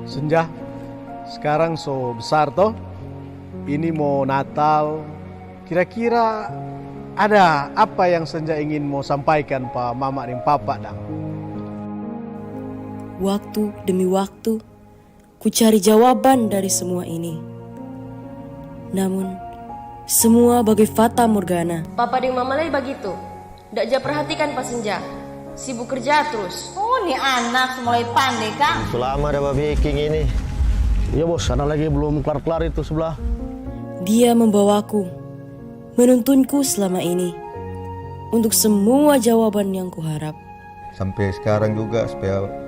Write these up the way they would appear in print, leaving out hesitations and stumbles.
Senja, sekarang so besar toh. Ini mau Natal. Kira-kira ada apa yang Senja ingin mau sampaikan Pak Mama dan Papa dang? Waktu demi waktu, ku cari jawaban dari semua ini. Namun, semua bagai fata morgana. Papa dan Mama lagi begitu. Ndak ja perhatikan pas Senja. Sibuk kerja terus. Oh, nih anak mulai pandai, Kang. Selama ada baking ini. Iya bos, sana lagi belum kelar-kelar itu sebelah. Dia membawaku, menuntunku selama ini untuk semua jawaban yang kuharap. Sampai sekarang juga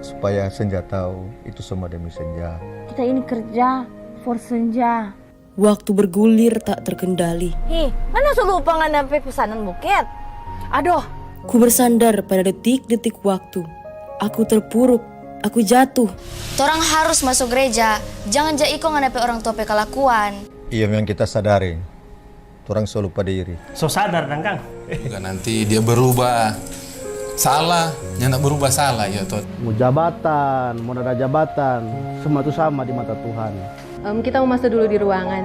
supaya Senja tahu itu semua demi Senja. Kita ini kerja for Senja. Waktu bergulir tak terkendali. Mana lupa ngadampe pesanan buket? Aduh, Ku bersandar pada detik-detik waktu. Aku terpuruk, aku jatuh. Torang harus masuk gereja, jangan iko ngadapi orang tua kelakuan. Iya yang kita sadari, orang selalu lupa diri. So sadar dan Kang. Juga nanti dia berubah salah, nyak berubah salah ya toh. Mau jabatan, mau ada jabatan, semua itu sama di mata Tuhan. Kita mau masuk dulu di ruangan.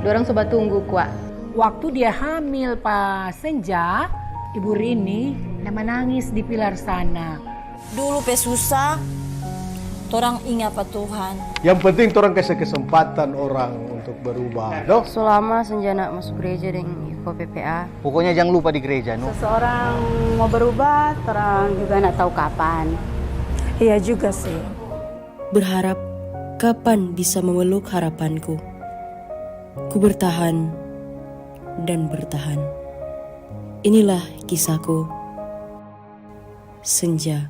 Dorang sobat tunggu kuat. Waktu dia hamil Pak Senja, Ibu Rini nama nangis di pilar sana. dulu pe susah. Torang ingat Pak Tuhan. Yang penting orang kasih kesempatan orang untuk berubah, doh. Selama Senja nak masuk gereja dengan Iko PPA. Pokoknya jangan lupa di gereja, no. Seseorang mau berubah, orang juga nak tahu kapan. Iya juga sih. Berharap kapan bisa memeluk harapanku. Ku bertahan dan bertahan. Inilah kisahku. Senja.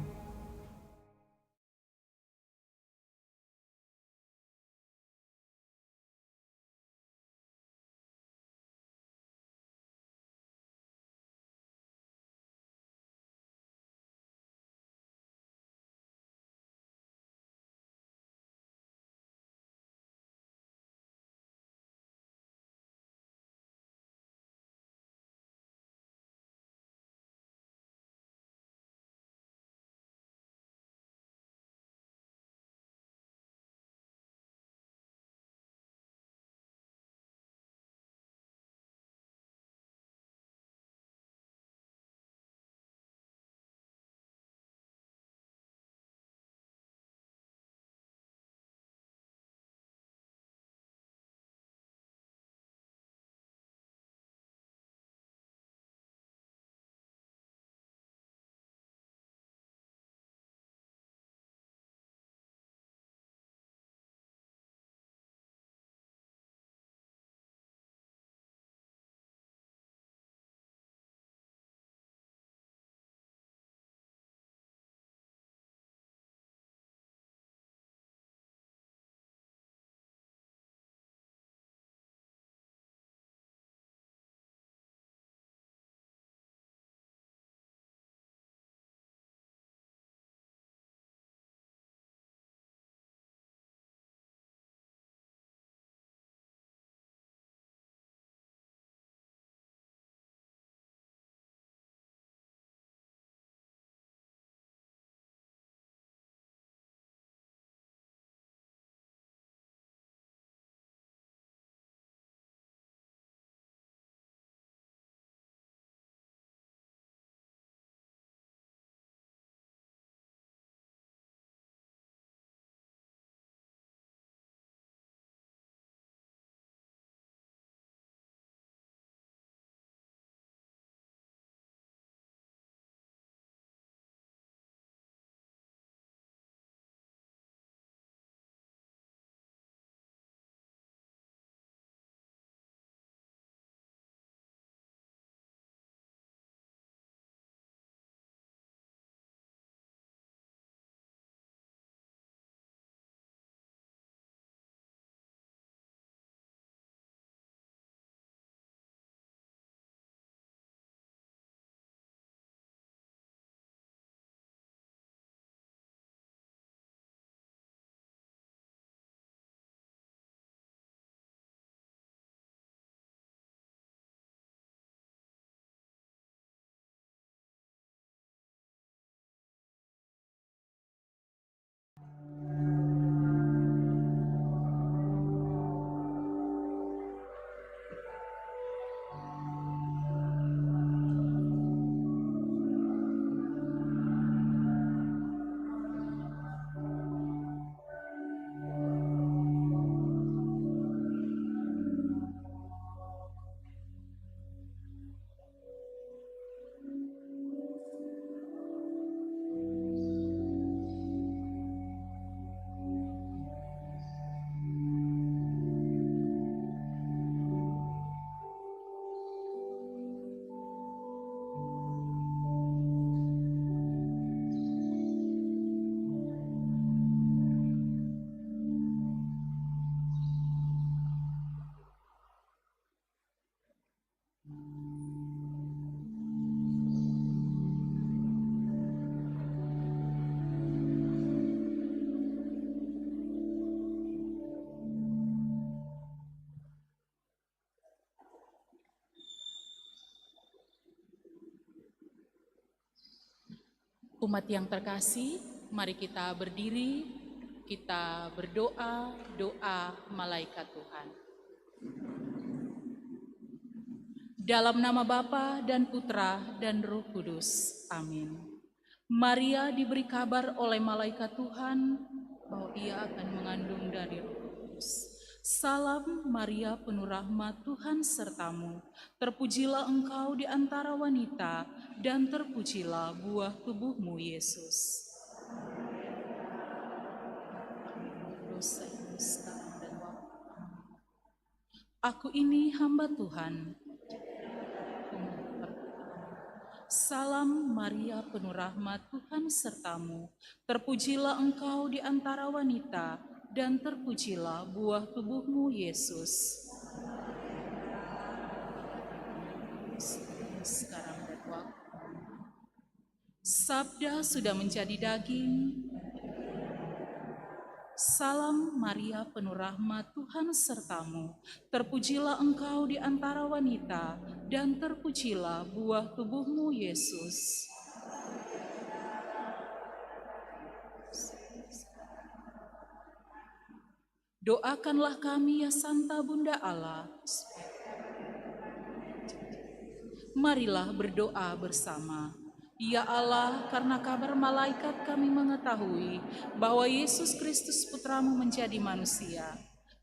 Umat yang terkasih, mari kita berdiri, kita berdoa, doa malaikat Tuhan. Dalam nama Bapa dan Putra dan Roh Kudus. Amin. Maria diberi kabar oleh malaikat Tuhan bahwa ia akan mengandung dari Roh Kudus. Salam Maria, penuh rahmat, Tuhan sertamu. Terpujilah engkau di antara wanita, dan terpujilah buah tubuhmu, Yesus. Dosa sekarang dan waktu. Aku ini hamba Tuhan. Salam Maria, penuh rahmat, Tuhan sertamu. Terpujilah engkau di antara wanita, dan terpujilah buah tubuhmu, Yesus. Sekarang dan waktu. Sabda sudah menjadi daging. Salam Maria, penuh rahmat, Tuhan sertamu. Terpujilah engkau di antara wanita, dan terpujilah buah tubuhmu, Yesus. Doakanlah kami, ya Santa Bunda Allah. Marilah berdoa bersama. Ya Allah, karena kabar malaikat kami mengetahui bahwa Yesus Kristus Putramu menjadi manusia.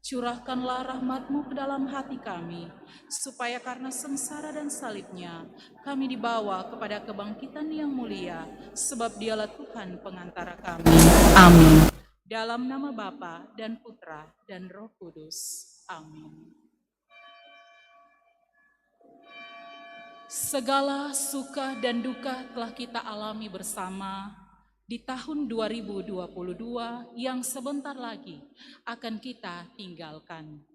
Curahkanlah rahmat-Mu ke dalam hati kami, supaya karena sengsara dan salibnya, kami dibawa kepada kebangkitan yang mulia, sebab Dialah Tuhan pengantara kami. Amin. Dalam nama Bapa dan Putra dan Roh Kudus. Amin. Segala suka dan duka telah kita alami bersama di tahun 2022 yang sebentar lagi akan kita tinggalkan.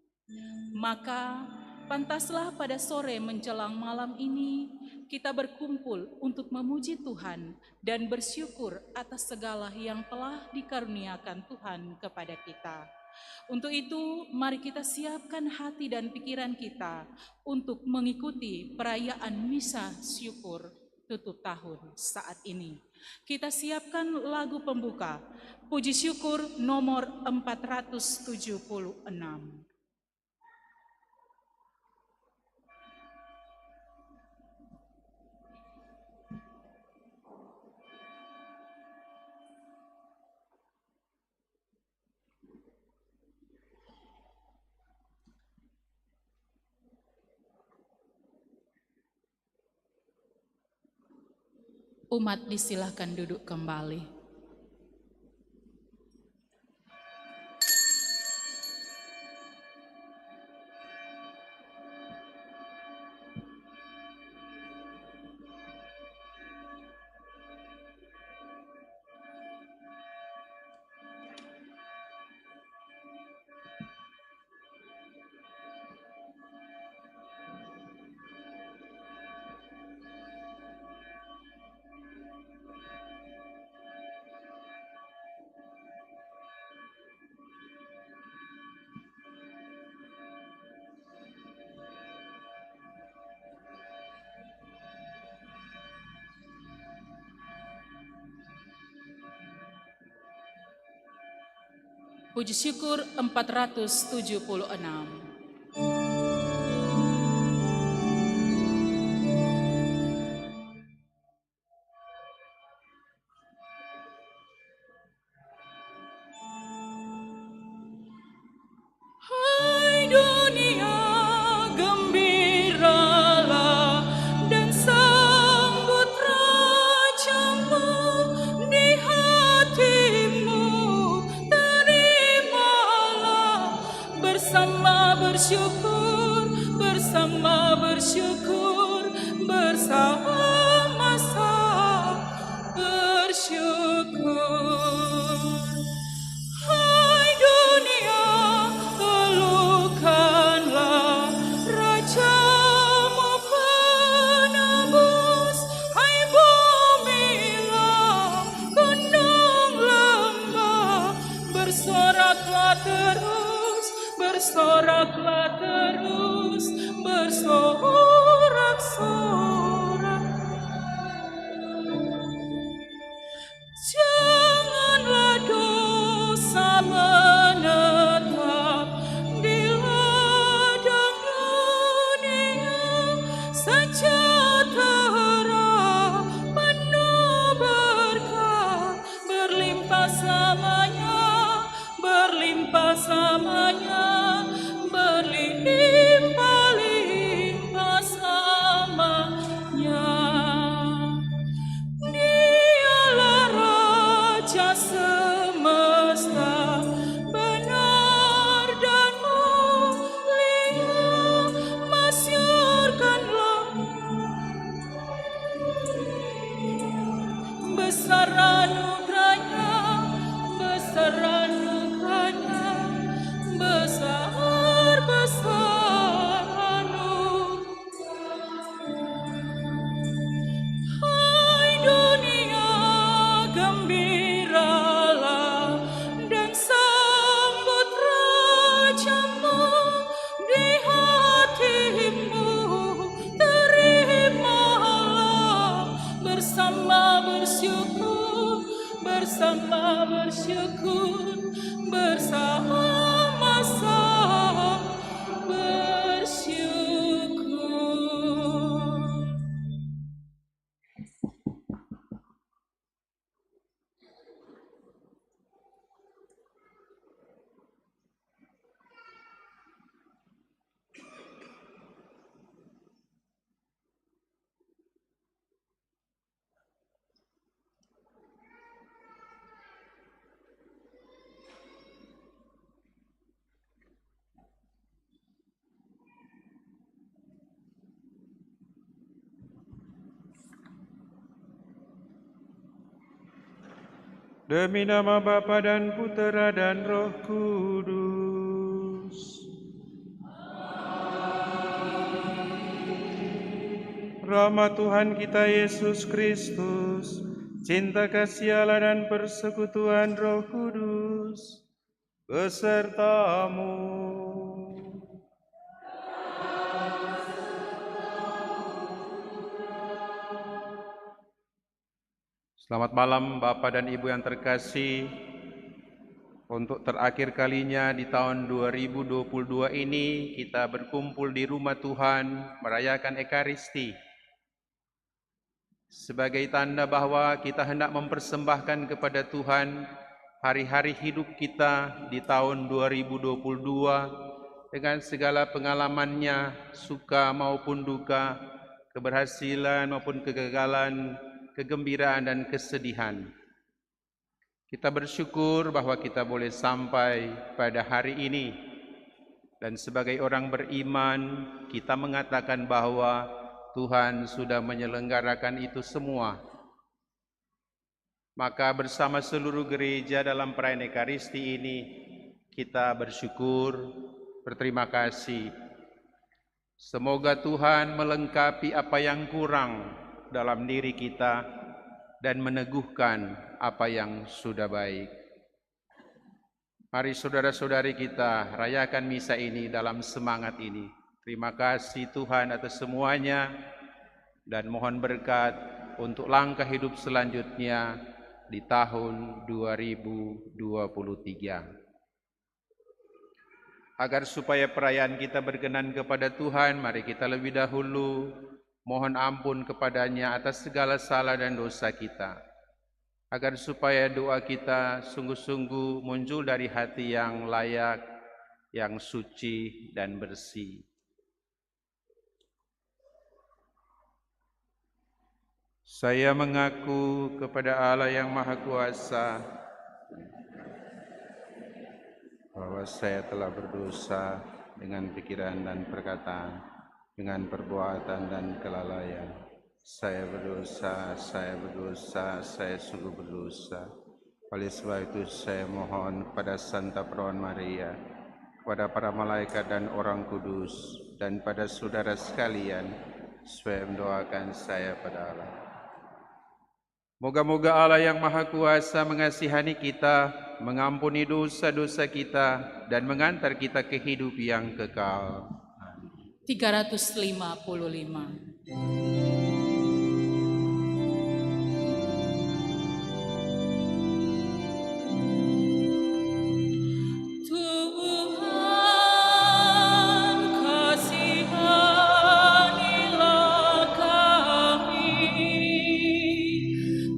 Maka pantaslah pada sore menjelang malam ini kita berkumpul untuk memuji Tuhan dan bersyukur atas segala yang telah dikaruniakan Tuhan kepada kita. Untuk itu, mari kita siapkan hati dan pikiran kita untuk mengikuti perayaan misa syukur tutup tahun saat ini. Kita siapkan lagu pembuka, Puji Syukur nomor 476. Umat disilahkan duduk kembali. Puji syukur 476. Hai dunia, gembiralah dan sambut Raja-Mu di hatimu. Bersama bersyukur, bersama bersyukur, bersama-sama bersyukur. Hai dunia, elukanlah Raja-Mu penebus. Hai bumilah, gunung lembah, bersoraklah terus, bersoraklah terus, bersorak-sorak. samanya, berlimpah samanya, berlimpah-limpah samanya. Dialah Raja semesta, benar dan mulia, masyurkanlah besar anugerahnya, besar anugerahnya, besar anugerahnya. Hai dunia, gembiralah dan sambut Rajamu di hatimu, terimalah bersama bersyukur, bersama bersyukur, bersama-sama bersyukur. Demi nama Bapa dan Putera dan Roh Kudus. Rahmat Tuhan kita Yesus Kristus, cinta kasih Allah dan persekutuan Roh Kudus besertamu. Selamat malam Bapak dan Ibu yang terkasih. Untuk terakhir kalinya di tahun 2022 ini kita berkumpul di rumah Tuhan merayakan Ekaristi. Sebagai tanda bahwa kita hendak mempersembahkan kepada Tuhan hari-hari hidup kita di tahun 2022 dengan segala pengalamannya, suka maupun duka, keberhasilan maupun kegagalan, kegembiraan dan kesedihan. Kita bersyukur bahwa kita boleh sampai pada hari ini. Dan sebagai orang beriman, kita mengatakan bahwa Tuhan sudah menyelenggarakan itu semua. Maka bersama seluruh gereja dalam perayaan Ekaristi ini, kita bersyukur, berterima kasih. Semoga Tuhan melengkapi apa yang kurang dalam diri kita dan meneguhkan apa yang sudah baik. Mari saudara-saudari kita rayakan misa ini dalam semangat ini. Terima kasih Tuhan atas semuanya dan mohon berkat untuk langkah hidup selanjutnya di tahun 2023. Agar supaya perayaan kita berkenan kepada Tuhan, mari kita lebih dahulu mohon ampun kepadanya atas segala salah dan dosa kita, agar supaya doa kita sungguh-sungguh muncul dari hati yang layak, yang suci dan bersih. Saya mengaku kepada Allah yang Maha Kuasa bahwa saya telah berdosa dengan pikiran dan perkataan, dengan perbuatan dan kelalaian. Saya berdosa, saya sungguh berdosa. Oleh sebab itu saya mohon kepada Santa Perawan Maria, kepada para malaikat dan orang kudus, dan pada saudara sekalian, supaya mendoakan saya pada Allah. Moga-moga Allah yang Maha Kuasa mengasihani kita, mengampuni dosa-dosa kita, dan mengantar kita ke hidup yang kekal. 355.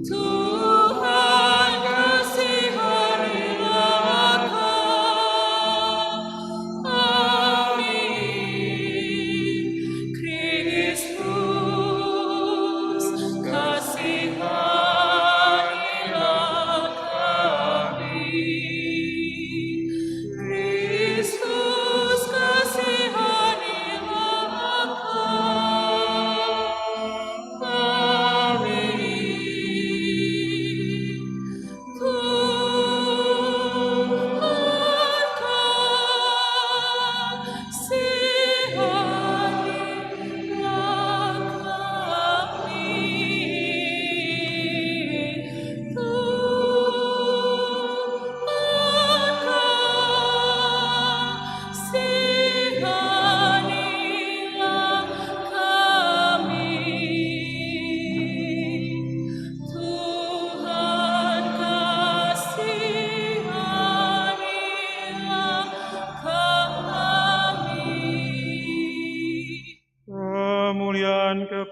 Tuhan kasihanilah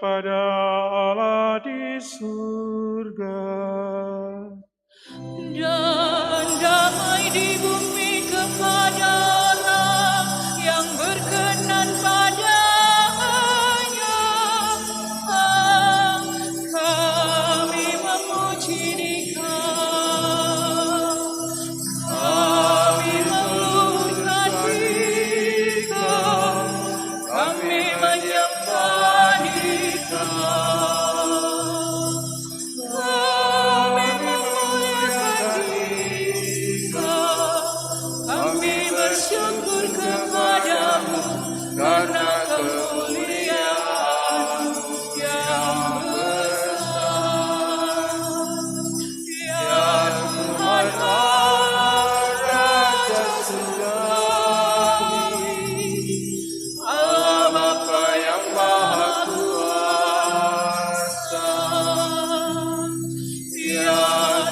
kepada Allah di surga. Dan damai di bumi kepada orang yang berkenan padanya. Kami memuji Dikau, kami meluhurkan Dikau, kami menyembah Dikau, kami memuliakan Dikau, kami bersyukur kepadamu karena kemuliaan-Mu yang besar. Ya Tuhan Allah, Raja surgawi, Allah Bapa yang Maha Kuasa. Ya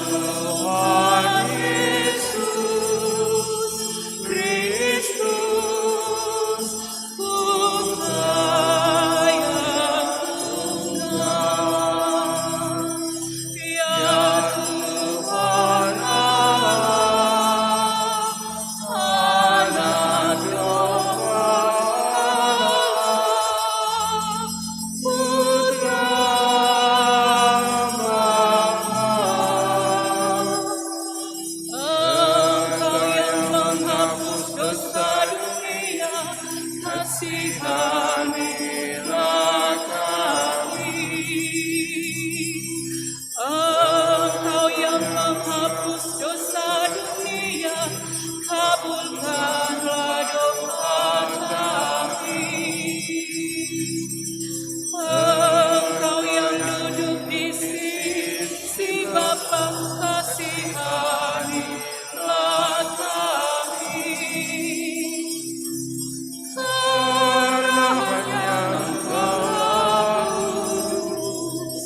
Tuhan Yesus Kristus, Putra yang tunggal. Ya Tuhan Allah, Anak domba Allah, Putra Engkau yang menghapus dosa dunia, kasihanilah kami. Engkau yang menghapus dosa dunia, kabulkanlah doa kami. Engkau yang duduk di sisi Bapa, kasihanilah kami. Karena hanya Engkau kudus,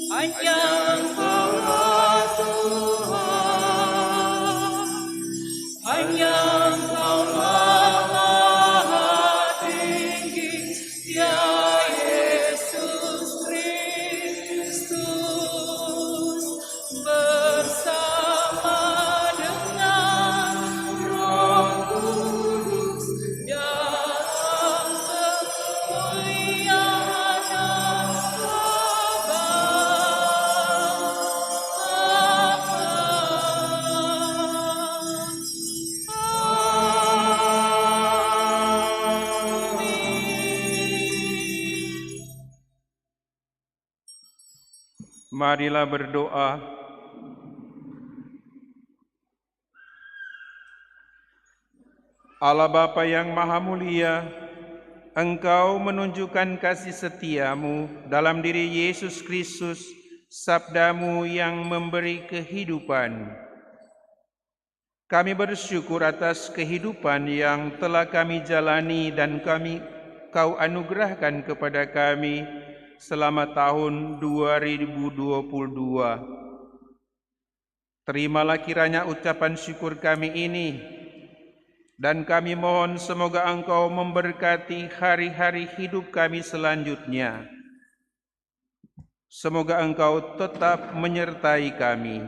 hanya Engkaulah Tuhan, hanya Engkaulah Maha Tinggi, ya Yesus Kristus, bersama dengan Roh Kudus dalam kemuliaan Marilah berdoa. Allah Bapa yang Maha Mulia, Engkau menunjukkan kasih setia-Mu dalam diri Yesus Kristus, sabda-Mu yang memberi kehidupan. Kami bersyukur atas kehidupan yang telah kami jalani dan Kau anugerahkan kepada kami selama tahun 2022. Terimalah kiranya ucapan syukur kami ini, dan kami mohon semoga Engkau memberkati hari-hari hidup kami selanjutnya. Semoga Engkau tetap menyertai kami.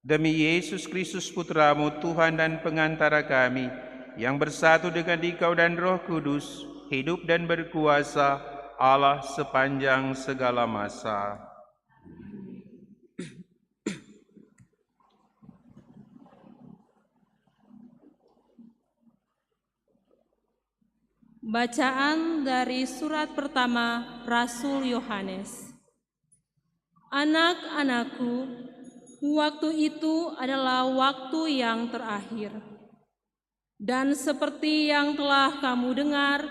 Demi Yesus Kristus Putra-Mu, Tuhan dan pengantara kami, yang bersatu dengan Dikau dan Roh Kudus, hidup dan berkuasa Allah sepanjang segala masa. Bacaan dari surat pertama Rasul Yohanes. Anak-anakku, waktu itu adalah waktu yang terakhir. Dan seperti yang telah kamu dengar,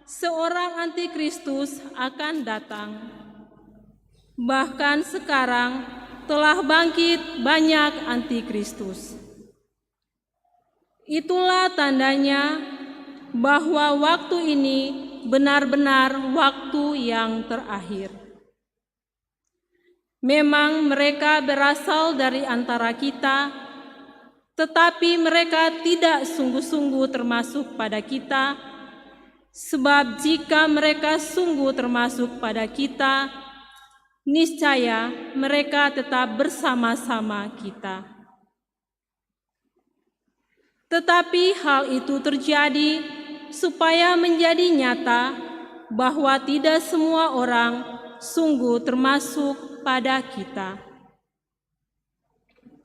seorang antikristus akan datang. Bahkan sekarang telah bangkit banyak antikristus. Itulah tandanya bahwa waktu ini benar-benar waktu yang terakhir. Memang mereka berasal dari antara kita, tetapi mereka tidak sungguh-sungguh termasuk pada kita, Sebab jika mereka sungguh termasuk pada kita, niscaya mereka tetap bersama-sama kita. Tetapi hal itu terjadi supaya menjadi nyata bahwa tidak semua orang sungguh termasuk pada kita.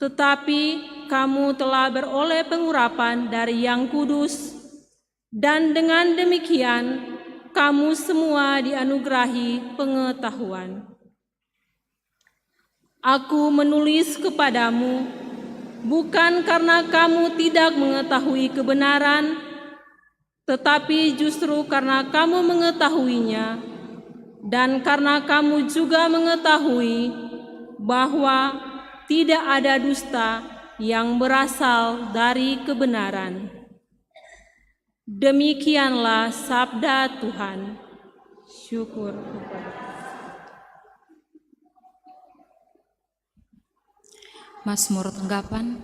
Tetapi kamu telah beroleh pengurapan dari Yang Kudus, dan dengan demikian kamu semua dianugerahi pengetahuan. Aku menulis kepadamu bukan karena kamu tidak mengetahui kebenaran, tetapi justru karena kamu mengetahuinya, dan karena kamu juga mengetahui bahwa tidak ada dusta yang berasal dari kebenaran. Demikianlah sabda Tuhan. Syukur kepada Mazmur tanggapan.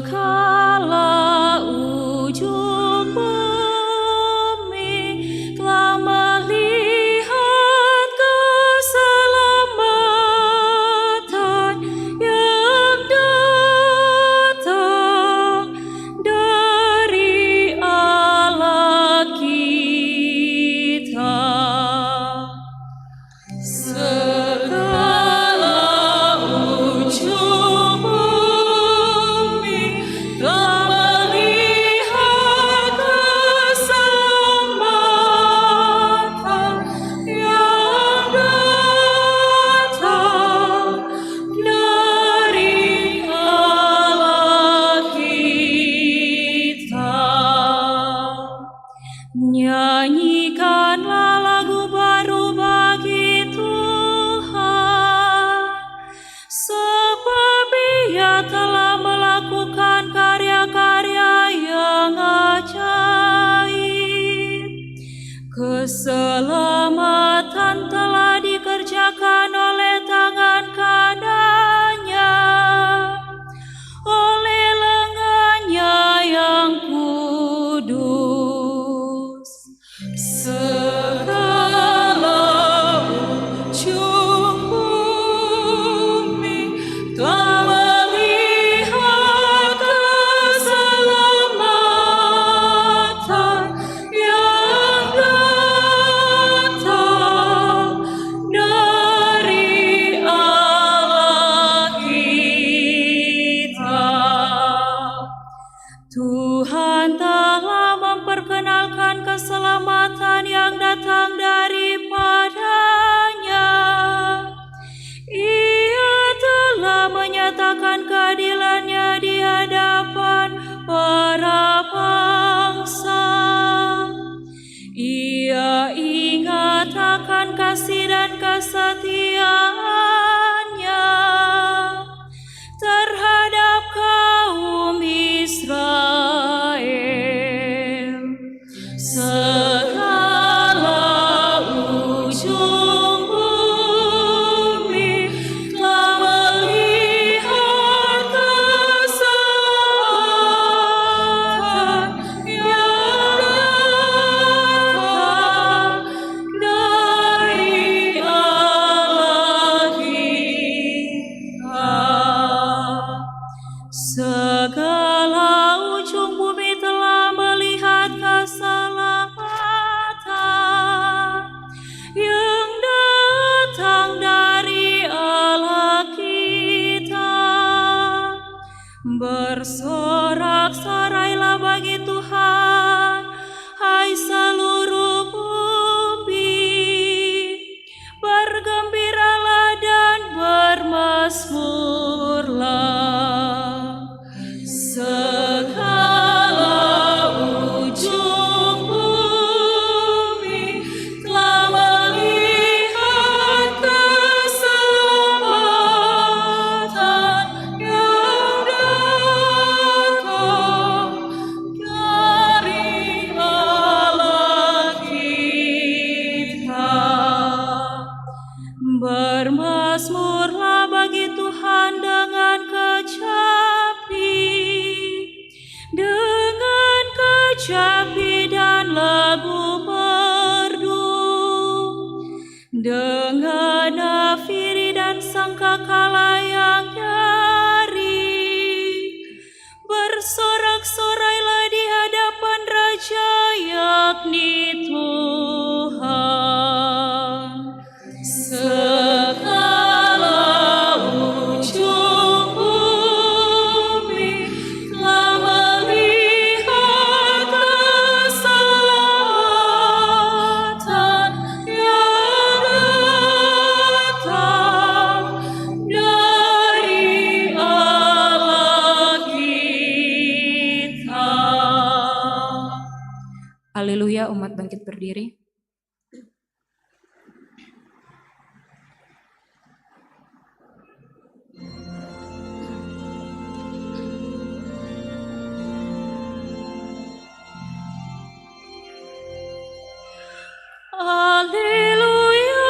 Segala ujung bumi telah melihat keselamatan yang datang dari Allah kita. Nyanyikanlah lagu baru bagi Tuhan, sebab Ia telah melakukan karya-karya yang ajaib. Keselamatan telah dikerjakan oleh tangan kanannya, oleh lengannya yang kudus. Segala ujung bumi telah melihat keselamatan yang datang dari Allah kita. Tuhan telah memperkenalkan keselamatan yang datang daripadanya. Ia telah menyatakan keadilannya di hadapan para bangsa. Ia ingat akan kasih dan kesetiaannya terhadap kaum Israel. Segala ujung bumi telah melihat keselamatan yang datang dari Allah kita. Segala ujung bumi telah melihat keselamatan yang datang dari Allah kita. Bersorak-sorailah bagi Tuhan, hai seluruh bumi. Bergembiralah dan bermazmurlah. Segala ujung bumi telah melihat keselamatan bangkit berdiri. Haleluya,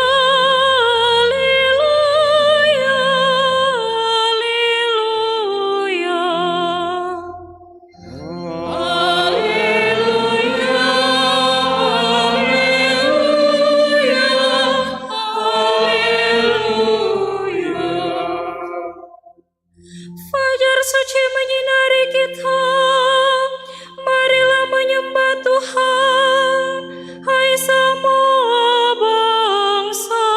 haleluya, haleluya. Haleluya, haleluya, haleluya. Fajar suci menyinari kita, marilah menyembah Tuhan, hai semua bangsa.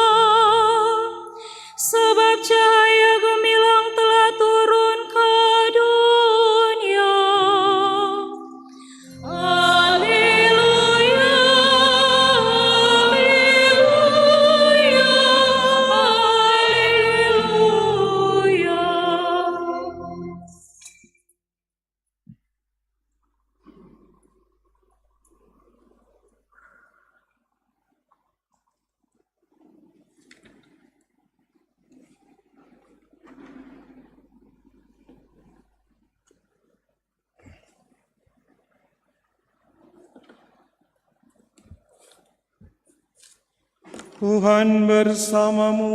Sebab cahaya gemilang telah turun ke dunia. Haleluya, haleluya, haleluya. Tuhan bersamamu.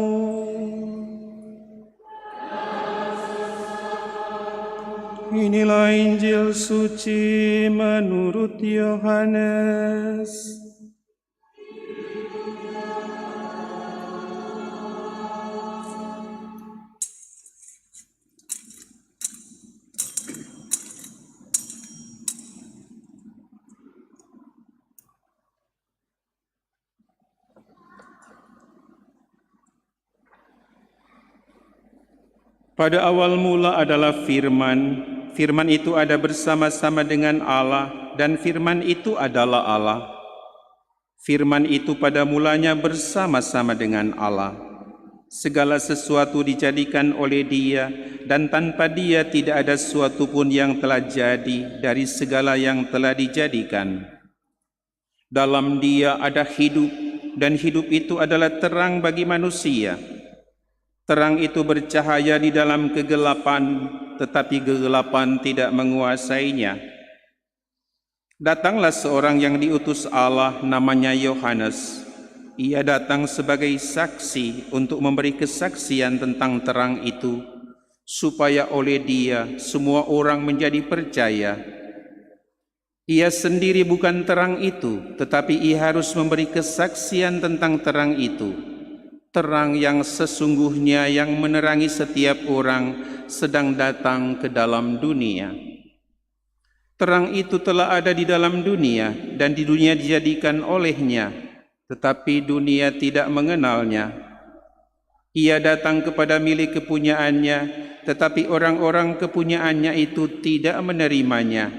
Inilah Injil suci menurut Yohanes. Pada awal mula adalah Firman. Firman itu ada bersama-sama dengan Allah, dan Firman itu adalah Allah. Firman itu pada mulanya bersama-sama dengan Allah. Segala sesuatu dijadikan oleh Dia, dan tanpa Dia tidak ada sesuatu pun yang telah jadi dari segala yang telah dijadikan. Dalam Dia ada hidup, dan hidup itu adalah terang bagi manusia. Terang itu bercahaya di dalam kegelapan, tetapi kegelapan tidak menguasainya. Datanglah seorang yang diutus Allah, namanya Yohanes. Ia datang sebagai saksi untuk memberi kesaksian tentang terang itu, supaya oleh Dia semua orang menjadi percaya. Ia sendiri bukan terang itu, tetapi ia harus memberi kesaksian tentang terang itu. Terang yang sesungguhnya yang menerangi setiap orang sedang datang ke dalam dunia. Terang itu telah ada di dalam dunia, dan di dunia dijadikan olehnya, tetapi dunia tidak mengenalnya. Ia datang kepada milik kepunyaannya, tetapi orang-orang kepunyaannya itu tidak menerimanya.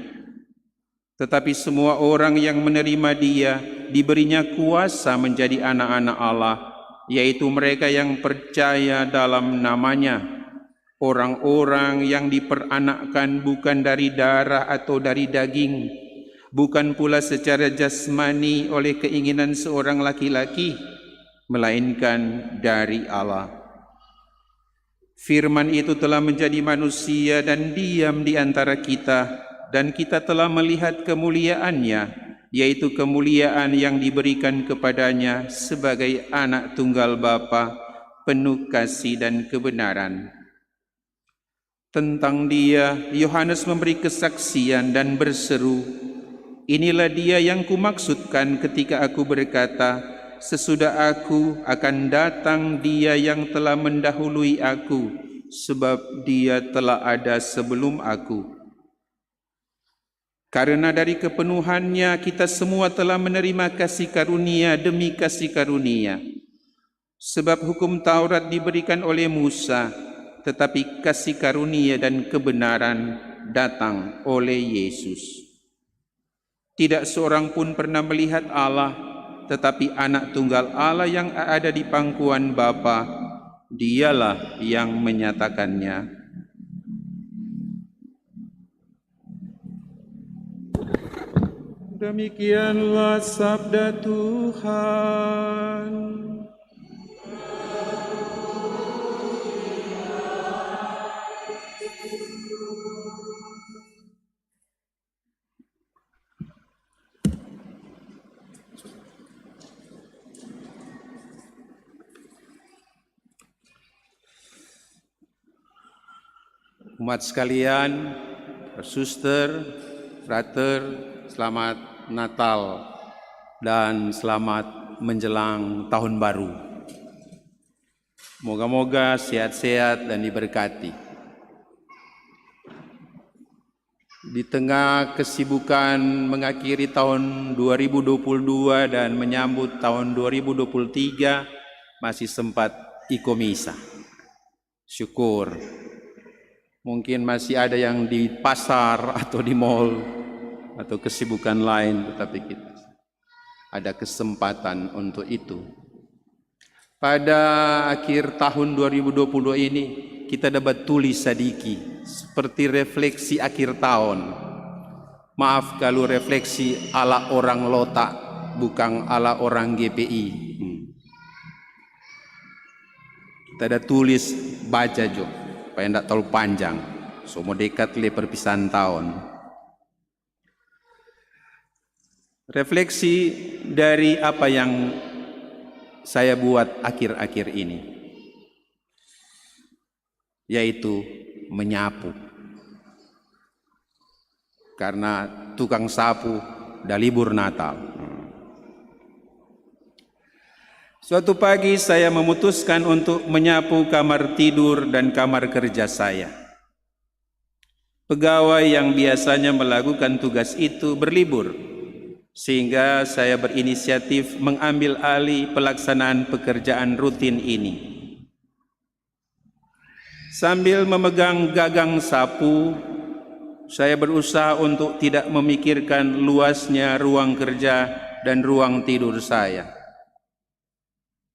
Tetapi semua orang yang menerima Dia diberinya kuasa menjadi anak-anak Allah, yaitu mereka yang percaya dalam namanya, orang-orang yang diperanakkan bukan dari darah atau dari daging, bukan pula secara jasmani oleh keinginan seorang laki-laki, melainkan dari Allah. Firman itu telah menjadi manusia dan diam di antara kita, dan kita telah melihat kemuliaannya, yaitu kemuliaan yang diberikan kepadanya sebagai anak tunggal Bapa, penuh kasih dan kebenaran. Tentang Dia, Yohanes memberi kesaksian dan berseru, "Inilah Dia yang kumaksudkan ketika aku berkata, sesudah aku akan datang Dia yang telah mendahului aku, sebab Dia telah ada sebelum aku." Karena dari kepenuhannya kita semua telah menerima kasih karunia demi kasih karunia. Sebab hukum Taurat diberikan oleh Musa, tetapi kasih karunia dan kebenaran datang oleh Yesus. Tidak seorang pun pernah melihat Allah, tetapi anak tunggal Allah yang ada di pangkuan Bapa, Dialah yang menyatakannya. Demikianlah sabda Tuhan. Umat sekalian, suster, frater, selamat Natal dan selamat menjelang Tahun Baru. Moga-moga sehat-sehat dan diberkati. Di tengah kesibukan mengakhiri tahun 2022 dan menyambut tahun 2023, masih sempat ikomisa. Syukur. Mungkin masih ada yang di pasar atau di mall atau kesibukan lain, tetapi kita ada kesempatan untuk itu. Pada akhir tahun 2022 ini kita dapat tulis sedikit seperti refleksi akhir tahun. Maaf kalau refleksi ala orang Lota, bukan ala orang GPI. Kita ada tulis baca jo, supaya tidak terlalu panjang. Semua dekat le perpisahan tahun. Refleksi dari apa yang saya buat akhir-akhir ini, yaitu menyapu. Karena tukang sapu dah libur Natal. Suatu pagi saya memutuskan untuk menyapu kamar tidur dan kamar kerja saya. Pegawai yang biasanya melakukan tugas itu berlibur, sehingga saya berinisiatif mengambil alih pelaksanaan pekerjaan rutin ini. Sambil memegang gagang sapu, saya berusaha untuk tidak memikirkan luasnya ruang kerja dan ruang tidur saya.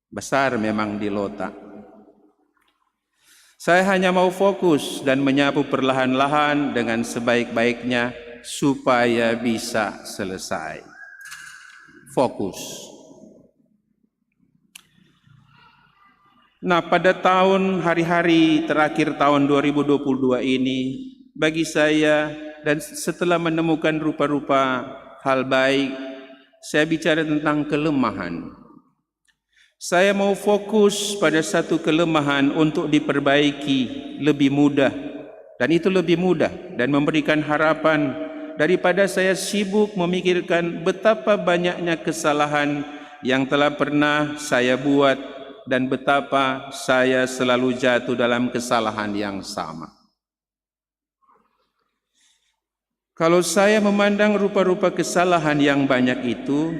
Besar memang di Lota. Saya hanya mau fokus dan menyapu perlahan-lahan dengan sebaik-baiknya supaya bisa selesai. Fokus. Nah, pada hari-hari terakhir tahun 2022 ini, bagi saya dan setelah menemukan rupa-rupa hal baik, saya bicara tentang kelemahan. Saya mau fokus pada satu kelemahan untuk diperbaiki lebih mudah, dan itu lebih mudah dan memberikan harapan daripada saya sibuk memikirkan betapa banyaknya kesalahan yang telah pernah saya buat dan betapa saya selalu jatuh dalam kesalahan yang sama. Kalau saya memandang rupa-rupa kesalahan yang banyak itu,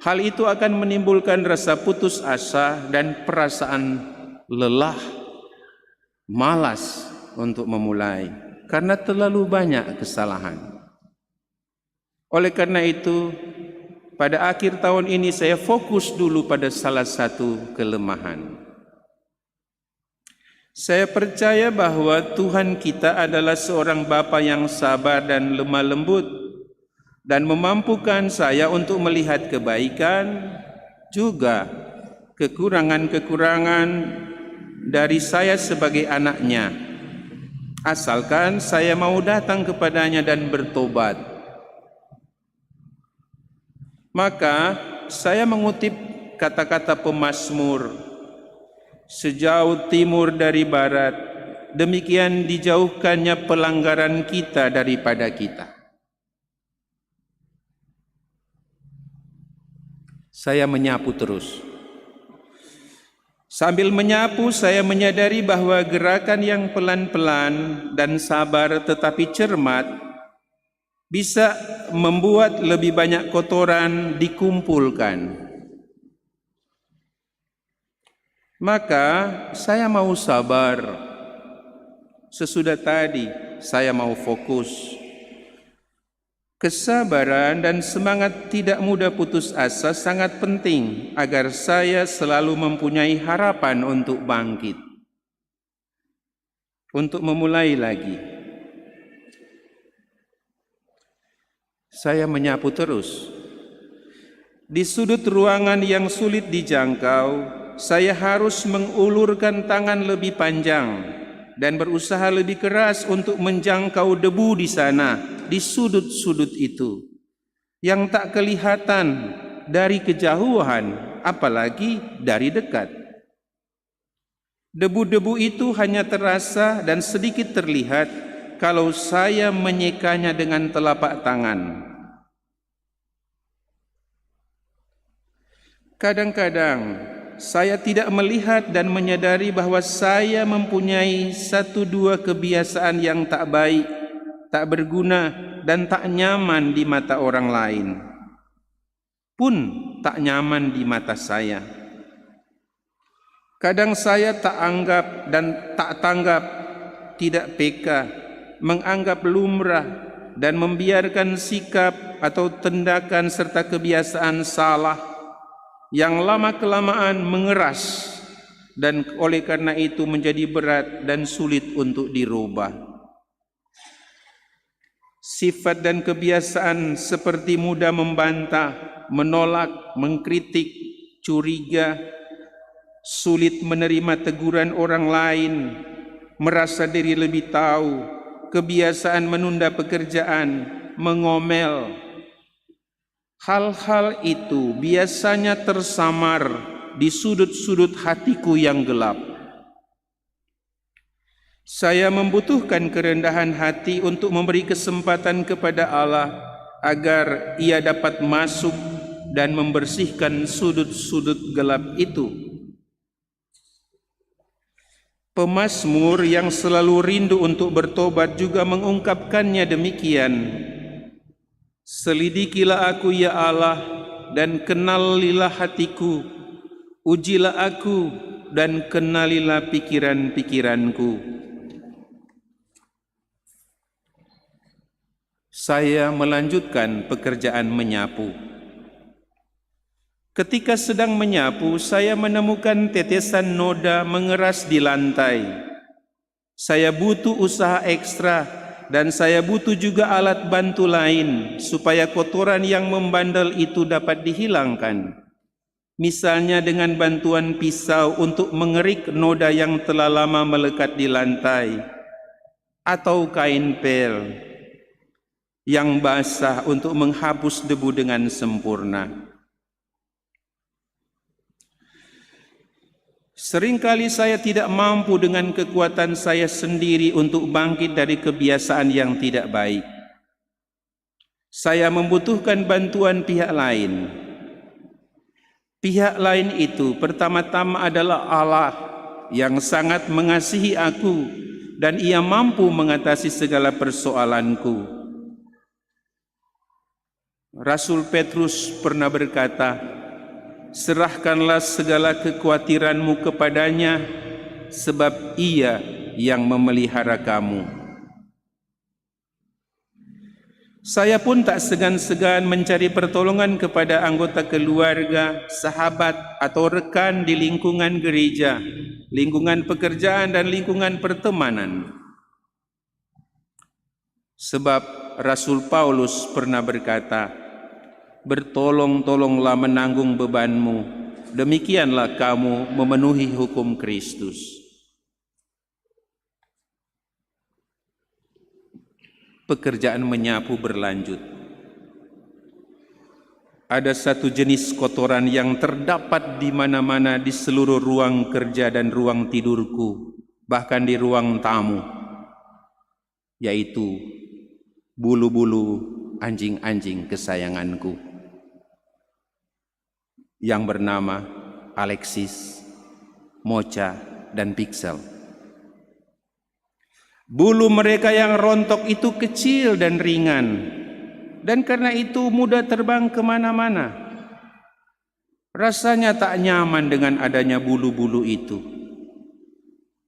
hal itu akan menimbulkan rasa putus asa dan perasaan lelah, malas untuk memulai karena terlalu banyak kesalahan. Oleh karena itu, pada akhir tahun ini saya fokus dulu pada salah satu kelemahan. Saya percaya bahwa Tuhan kita adalah seorang Bapa yang sabar dan lemah lembut, dan memampukan saya untuk melihat kebaikan, juga kekurangan-kekurangan dari saya sebagai anaknya, asalkan saya mau datang kepadanya dan bertobat. Maka saya mengutip kata-kata pemazmur, sejauh timur dari barat, demikian dijauhkannya pelanggaran kita daripada kita. Saya menyapu terus. Sambil menyapu, saya menyadari bahwa gerakan yang pelan-pelan dan sabar tetapi cermat bisa membuat lebih banyak kotoran dikumpulkan. Maka saya mau sabar. Sesudah tadi saya mau fokus. Kesabaran dan semangat tidak mudah putus asa sangat penting agar saya selalu mempunyai harapan untuk bangkit, untuk memulai lagi. Saya menyapu terus. Di sudut ruangan yang sulit dijangkau, saya harus mengulurkan tangan lebih panjang dan berusaha lebih keras untuk menjangkau debu di sana, di sudut-sudut itu, yang tak kelihatan dari kejauhan, apalagi dari dekat. Debu-debu itu hanya terasa dan sedikit terlihat kalau saya menyekanya dengan telapak tangan. Kadang-kadang saya tidak melihat dan menyadari bahwa saya mempunyai 1-2 kebiasaan yang tak baik, tak berguna, dan tak nyaman di mata orang lain. Pun tak nyaman di mata saya. Kadang saya tak anggap dan tak tanggap, tidak peka, menganggap lumrah, dan membiarkan sikap atau tindakan serta kebiasaan salah yang lama-kelamaan mengeras dan oleh karena itu menjadi berat dan sulit untuk dirubah. Sifat dan kebiasaan seperti mudah membantah, menolak, mengkritik, curiga, sulit menerima teguran orang lain, merasa diri lebih tahu, kebiasaan menunda pekerjaan, mengomel. Hal-hal itu biasanya tersamar di sudut-sudut hatiku yang gelap. Saya membutuhkan kerendahan hati untuk memberi kesempatan kepada Allah agar Ia dapat masuk dan membersihkan sudut-sudut gelap itu. Pemazmur yang selalu rindu untuk bertobat juga mengungkapkannya demikian. Selidikilah aku ya Allah dan kenalilah hatiku, ujilah aku dan kenalilah pikiran-pikiranku. Saya melanjutkan pekerjaan menyapu. Ketika sedang menyapu, saya menemukan tetesan noda mengeras di lantai. Saya butuh usaha ekstra dan saya butuh juga alat bantu lain supaya kotoran yang membandel itu dapat dihilangkan. Misalnya dengan bantuan pisau untuk mengerik noda yang telah lama melekat di lantai, atau kain pel yang basah untuk menghapus debu dengan sempurna. Seringkali saya tidak mampu dengan kekuatan saya sendiri untuk bangkit dari kebiasaan yang tidak baik. Saya membutuhkan bantuan pihak lain. Pihak lain itu pertama-tama adalah Allah yang sangat mengasihi aku dan Ia mampu mengatasi segala persoalanku. Rasul Petrus pernah berkata, serahkanlah segala kekhawatiranmu kepadanya, sebab Ia yang memelihara kamu. Saya pun tak segan-segan mencari pertolongan kepada anggota keluarga, sahabat, atau rekan di lingkungan gereja, lingkungan pekerjaan, dan lingkungan pertemanan. Sebab Rasul Paulus pernah berkata, bertolong-tolonglah menanggung bebanmu, demikianlah kamu memenuhi hukum Kristus. Pekerjaan menyapu berlanjut. Ada satu jenis kotoran yang terdapat di mana-mana di seluruh ruang kerja dan ruang tidurku, bahkan di ruang tamu, yaitu bulu-bulu anjing-anjing kesayanganku yang bernama Alexis, Mocha, dan Pixel. Bulu mereka yang rontok itu kecil dan ringan, dan karena itu mudah terbang kemana-mana. Rasanya tak nyaman dengan adanya bulu-bulu itu.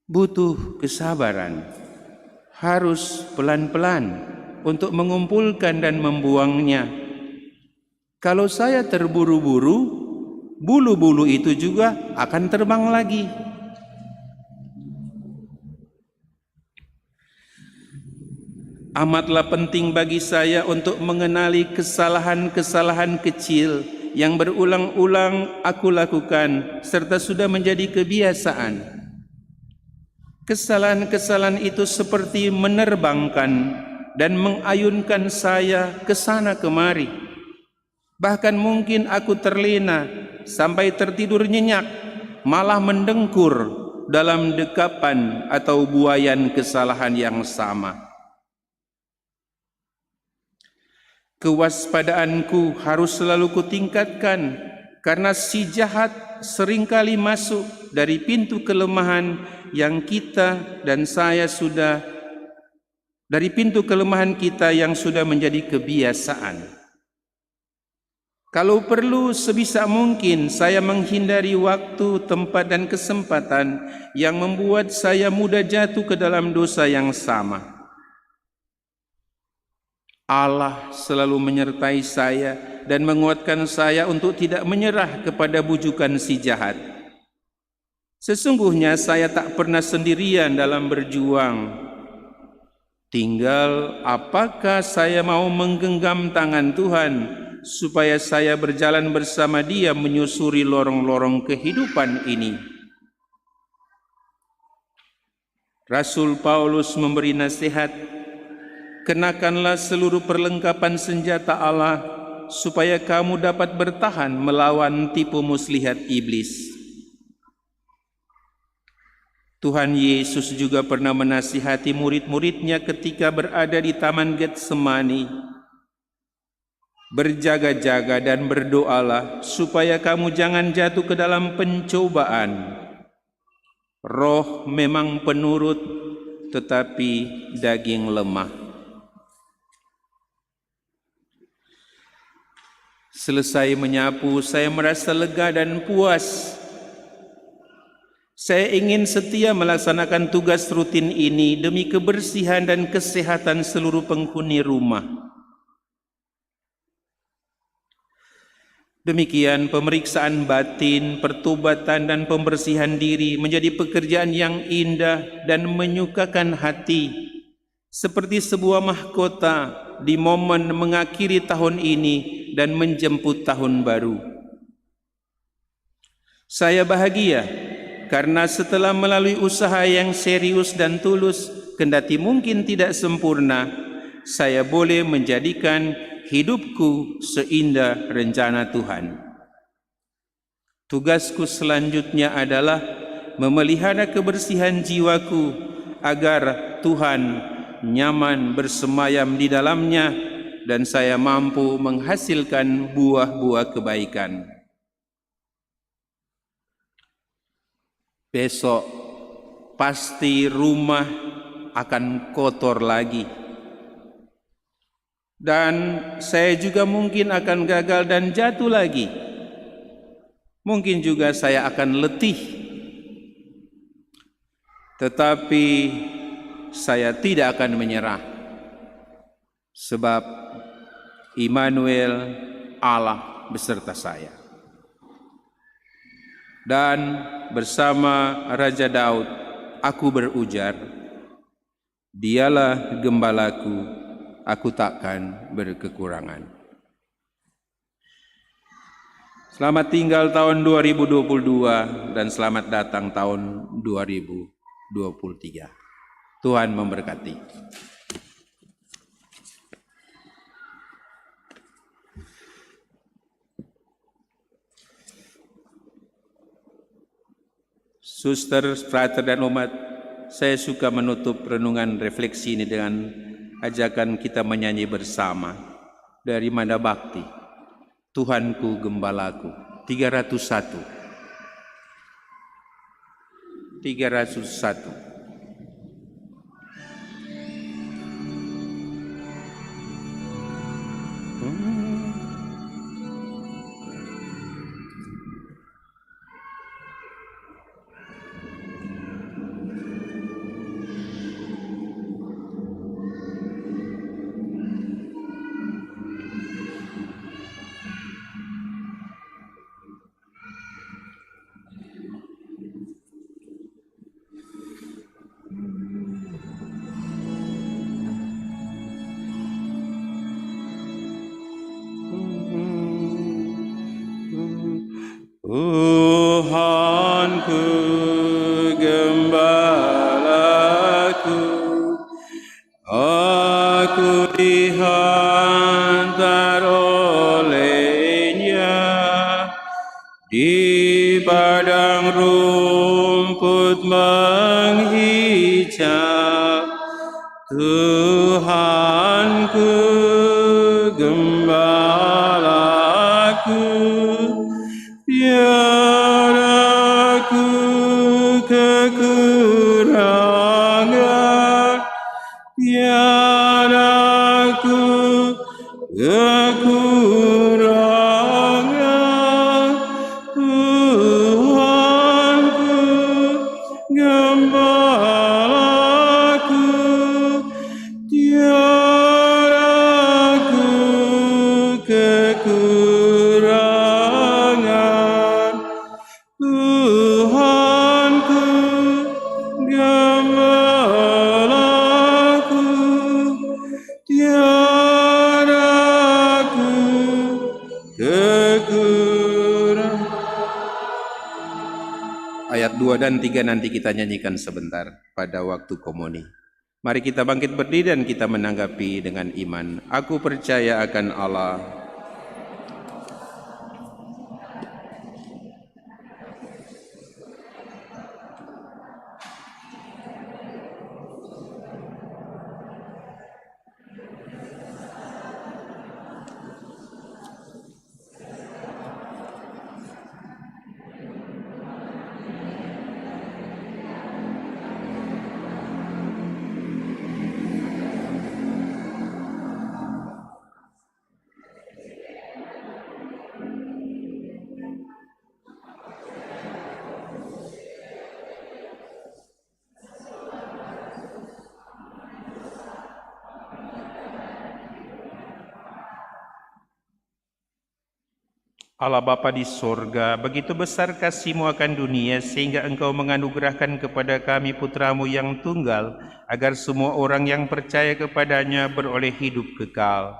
Butuh kesabaran, harus pelan-pelan untuk mengumpulkan dan membuangnya. Kalau saya terburu-buru, bulu-bulu itu juga akan terbang lagi. Amatlah penting bagi saya untuk mengenali kesalahan-kesalahan kecil yang berulang-ulang aku lakukan serta sudah menjadi kebiasaan. Kesalahan-kesalahan itu seperti menerbangkan dan mengayunkan saya ke sana kemari. Bahkan mungkin aku terlena sampai tertidur nyenyak, malah mendengkur dalam dekapan atau buayan kesalahan yang sama. Kewaspadaanku harus selalu kutingkatkan karena si jahat seringkali masuk dari pintu kelemahan yang kita dan saya sudah dari pintu kelemahan kita yang sudah menjadi kebiasaan. Kalau perlu sebisa mungkin saya menghindari waktu, tempat dan kesempatan yang membuat saya mudah jatuh ke dalam dosa yang sama. Allah selalu menyertai saya dan menguatkan saya untuk tidak menyerah kepada bujukan si jahat. Sesungguhnya saya tak pernah sendirian dalam berjuang. Tinggal apakah saya mau menggenggam tangan Tuhan supaya saya berjalan bersama Dia menyusuri lorong-lorong kehidupan ini. Rasul Paulus memberi nasihat, kenakanlah seluruh perlengkapan senjata Allah supaya kamu dapat bertahan melawan tipu muslihat iblis. Tuhan Yesus juga pernah menasihati murid-muridnya ketika berada di Taman Getsemani. Berjaga-jaga dan berdoalah supaya kamu jangan jatuh ke dalam pencobaan. Roh memang penurut, tetapi daging lemah. Selesai menyapu, saya merasa lega dan puas. Saya ingin setia melaksanakan tugas rutin ini demi kebersihan dan kesehatan seluruh penghuni rumah. Demikian pemeriksaan batin, pertobatan dan pembersihan diri menjadi pekerjaan yang indah dan menyukakan hati, seperti sebuah mahkota di momen mengakhiri tahun ini dan menjemput tahun baru. Saya bahagia karena setelah melalui usaha yang serius dan tulus, kendati mungkin tidak sempurna, saya boleh menjadikan hidupku seindah rencana Tuhan. Tugasku selanjutnya adalah memelihara kebersihan jiwaku agar Tuhan nyaman bersemayam di dalamnya dan saya mampu menghasilkan buah-buah kebaikan. Besok pasti rumah akan kotor lagi. Dan saya juga mungkin akan gagal dan jatuh lagi. Mungkin juga saya akan letih. Tetapi saya tidak akan menyerah. Sebab Immanuel, Allah beserta saya. Dan bersama Raja Daud, aku berujar, Dialah gembalaku, aku takkan berkekurangan. Selamat tinggal tahun 2022 dan selamat datang tahun 2023. Tuhan memberkati. Suster, frater dan umat, saya suka menutup renungan refleksi ini dengan ajakan kita menyanyi bersama dari Manda Bakti, Tuhanku Gembalaku, 301. Tuhanku, gembalaku, aku dihantar olehnya di padang rumput menghijau. Tuhanku, gembalaku, tiada ku kekurangan, tiada ku kekurangan. Tuhanku, gembalaku, tiada ku kekurangan. Tuhanku, gembalaku, tiada ku kekurangan. Ayat 2 dan 3 nanti kita nyanyikan sebentar pada waktu komuni. Mari kita bangkit berdiri dan kita menanggapi dengan iman. Aku percaya akan Allah, Allah Bapa di sorga, begitu besar kasih-Mu akan dunia sehingga Engkau menganugerahkan kepada kami Putra-Mu yang tunggal, agar semua orang yang percaya kepadanya beroleh hidup kekal.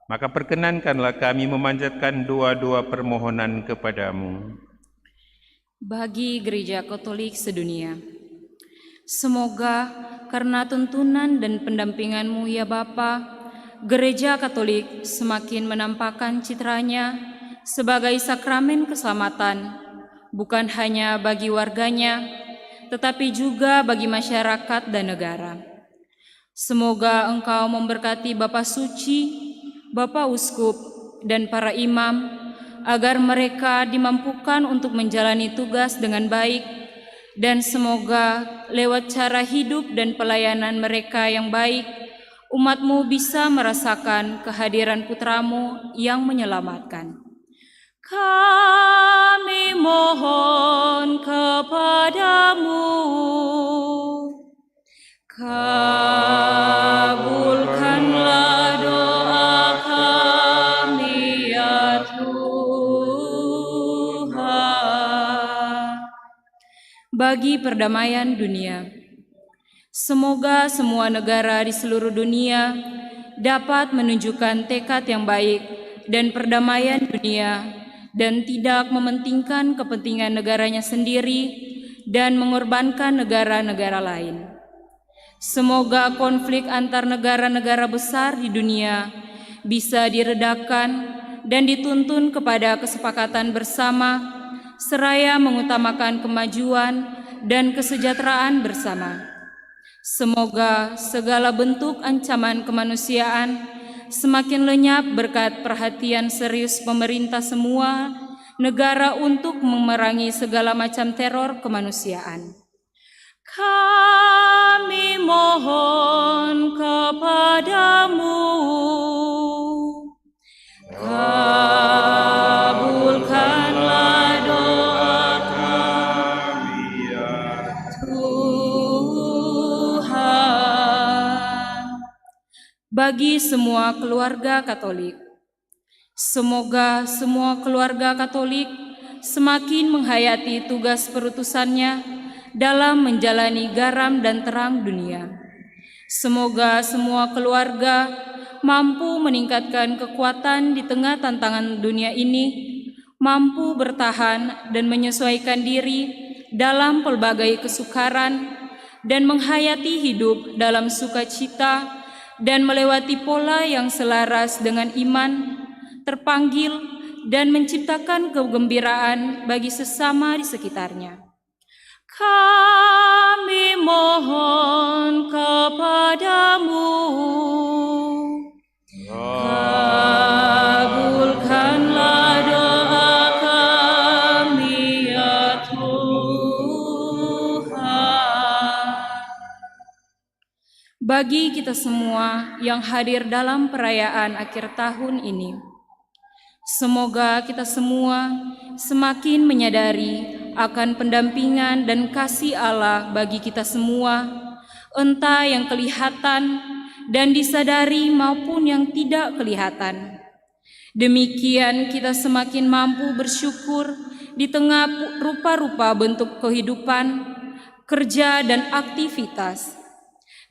Maka perkenankanlah kami memanjatkan doa-doa permohonan kepadamu. Bagi Gereja Katolik sedunia, semoga karena tuntunan dan pendampingan-Mu ya Bapa, Gereja Katolik semakin menampakkan citranya sebagai sakramen keselamatan, bukan hanya bagi warganya, tetapi juga bagi masyarakat dan negara. Semoga Engkau memberkati Bapak Suci, Bapak Uskup, dan para imam, agar mereka dimampukan untuk menjalani tugas dengan baik, dan semoga lewat cara hidup dan pelayanan mereka yang baik, umat-Mu bisa merasakan kehadiran Putra-Mu yang menyelamatkan. Kami mohon kepadamu, kabulkanlah doa kami ya Tuhan. Bagi perdamaian dunia, semoga semua negara di seluruh dunia dapat menunjukkan tekad yang baik dan perdamaian dunia, dan tidak mementingkan kepentingan negaranya sendiri dan mengorbankan negara-negara lain. Semoga konflik antar negara-negara besar di dunia bisa diredakan dan dituntun kepada kesepakatan bersama, seraya mengutamakan kemajuan dan kesejahteraan bersama. Semoga segala bentuk ancaman kemanusiaan semakin lenyap berkat perhatian serius pemerintah semua negara untuk memerangi segala macam teror kemanusiaan. Kami mohon kepadamu, kabulkanlah doa kami ya Tuhan. Bagi semua keluarga Katolik, semoga semua keluarga Katolik semakin menghayati tugas perutusannya dalam menjalani garam dan terang dunia. Semoga semua keluarga mampu meningkatkan kekuatan di tengah tantangan dunia ini mampu bertahan dan menyesuaikan diri dalam pelbagai kesukaran, dan menghayati hidup dalam sukacita dan melewati pola yang selaras dengan iman, terpanggil dan menciptakan kegembiraan bagi sesama di sekitarnya. Kami mohon kepadamu, kabulkanlah doa kami ya Tuhan. Bagi kita semua yang hadir dalam perayaan akhir tahun ini, semoga kita semua semakin menyadari akan pendampingan dan kasih Allah bagi kita semua, entah yang kelihatan dan disadari maupun yang tidak kelihatan. Demikian kita semakin mampu bersyukur di tengah rupa-rupa bentuk kehidupan, kerja dan aktivitas,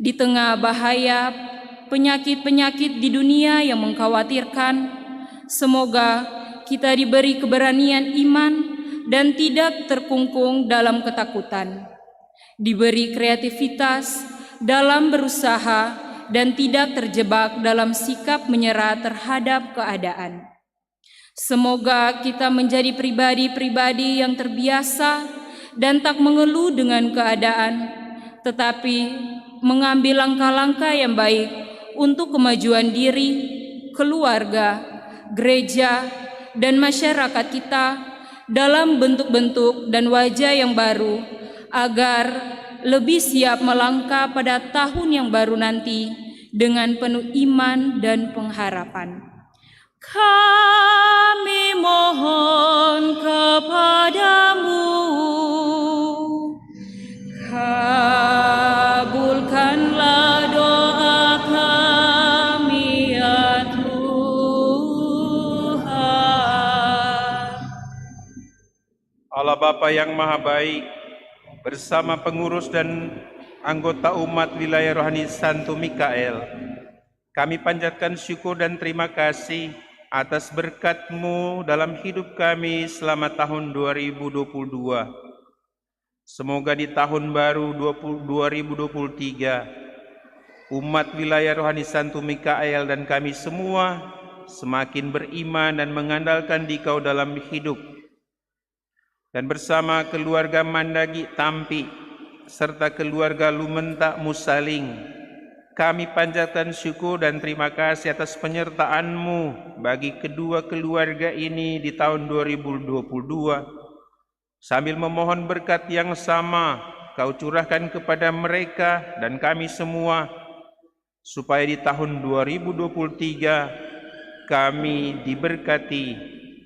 di tengah bahaya penyakit-penyakit di dunia yang mengkhawatirkan. Semoga kita diberi keberanian iman dan tidak terkungkung dalam ketakutan, diberi kreativitas dalam berusaha dan tidak terjebak dalam sikap menyerah terhadap keadaan. Semoga kita menjadi pribadi-pribadi yang terbiasa dan tak mengeluh dengan keadaan, tetapi mengambil langkah-langkah yang baik untuk kemajuan diri, keluarga, gereja, dan masyarakat kita dalam bentuk-bentuk dan wajah yang baru, agar lebih siap melangkah pada tahun yang baru nanti dengan penuh iman dan pengharapan. Kami mohon kepadamu, kabulkanlah doa kami ya Tuhan. Allah Bapa yang Maha Baik, bersama pengurus dan anggota umat wilayah rohani Santo Mikael, kami panjatkan syukur dan terima kasih atas berkat-Mu dalam hidup kami selama tahun 2022. Semoga di tahun baru 2023, umat wilayah rohani Santo Mikael dan kami semua semakin beriman dan mengandalkan Dikau dalam hidup. Dan bersama keluarga Mandagi Tampi serta keluarga Lumentak Musaling, kami panjatkan syukur dan terima kasih atas penyertaan-Mu bagi kedua keluarga ini di tahun 2022, sambil memohon berkat yang sama Kau curahkan kepada mereka dan kami semua, supaya di tahun 2023 kami diberkati,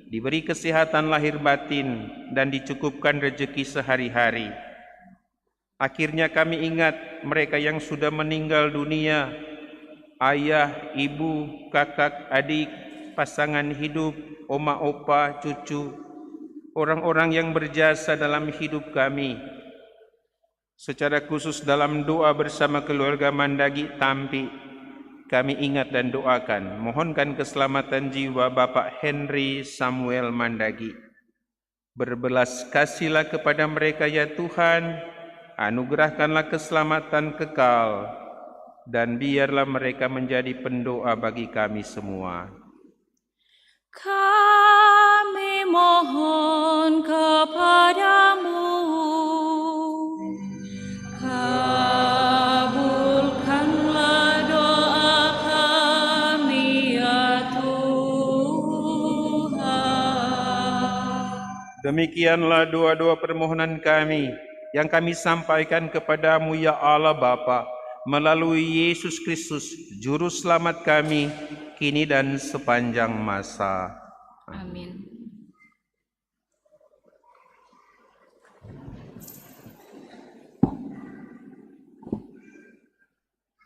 diberi kesehatan lahir batin, dan dicukupkan rezeki sehari-hari. Akhirnya kami ingat mereka yang sudah meninggal dunia, ayah, ibu, kakak, adik, pasangan hidup, oma, opa, cucu, orang-orang yang berjasa dalam hidup kami. Secara khusus dalam doa bersama keluarga Mandagi Tampi, kami ingat dan doakan, mohonkan keselamatan jiwa Bapak Henry Samuel Mandagi. Berbelas kasihlah kepada mereka ya Tuhan, anugerahkanlah keselamatan kekal, dan biarlah mereka menjadi pendoa bagi kami semua. Kami mohon kepadamu, kabulkanlah doa kami ya Tuhan. Demikianlah doa-doa permohonan kami yang kami sampaikan kepadamu ya Allah Bapa, melalui Yesus Kristus, Juru Selamat kami, kini dan sepanjang masa. Amin.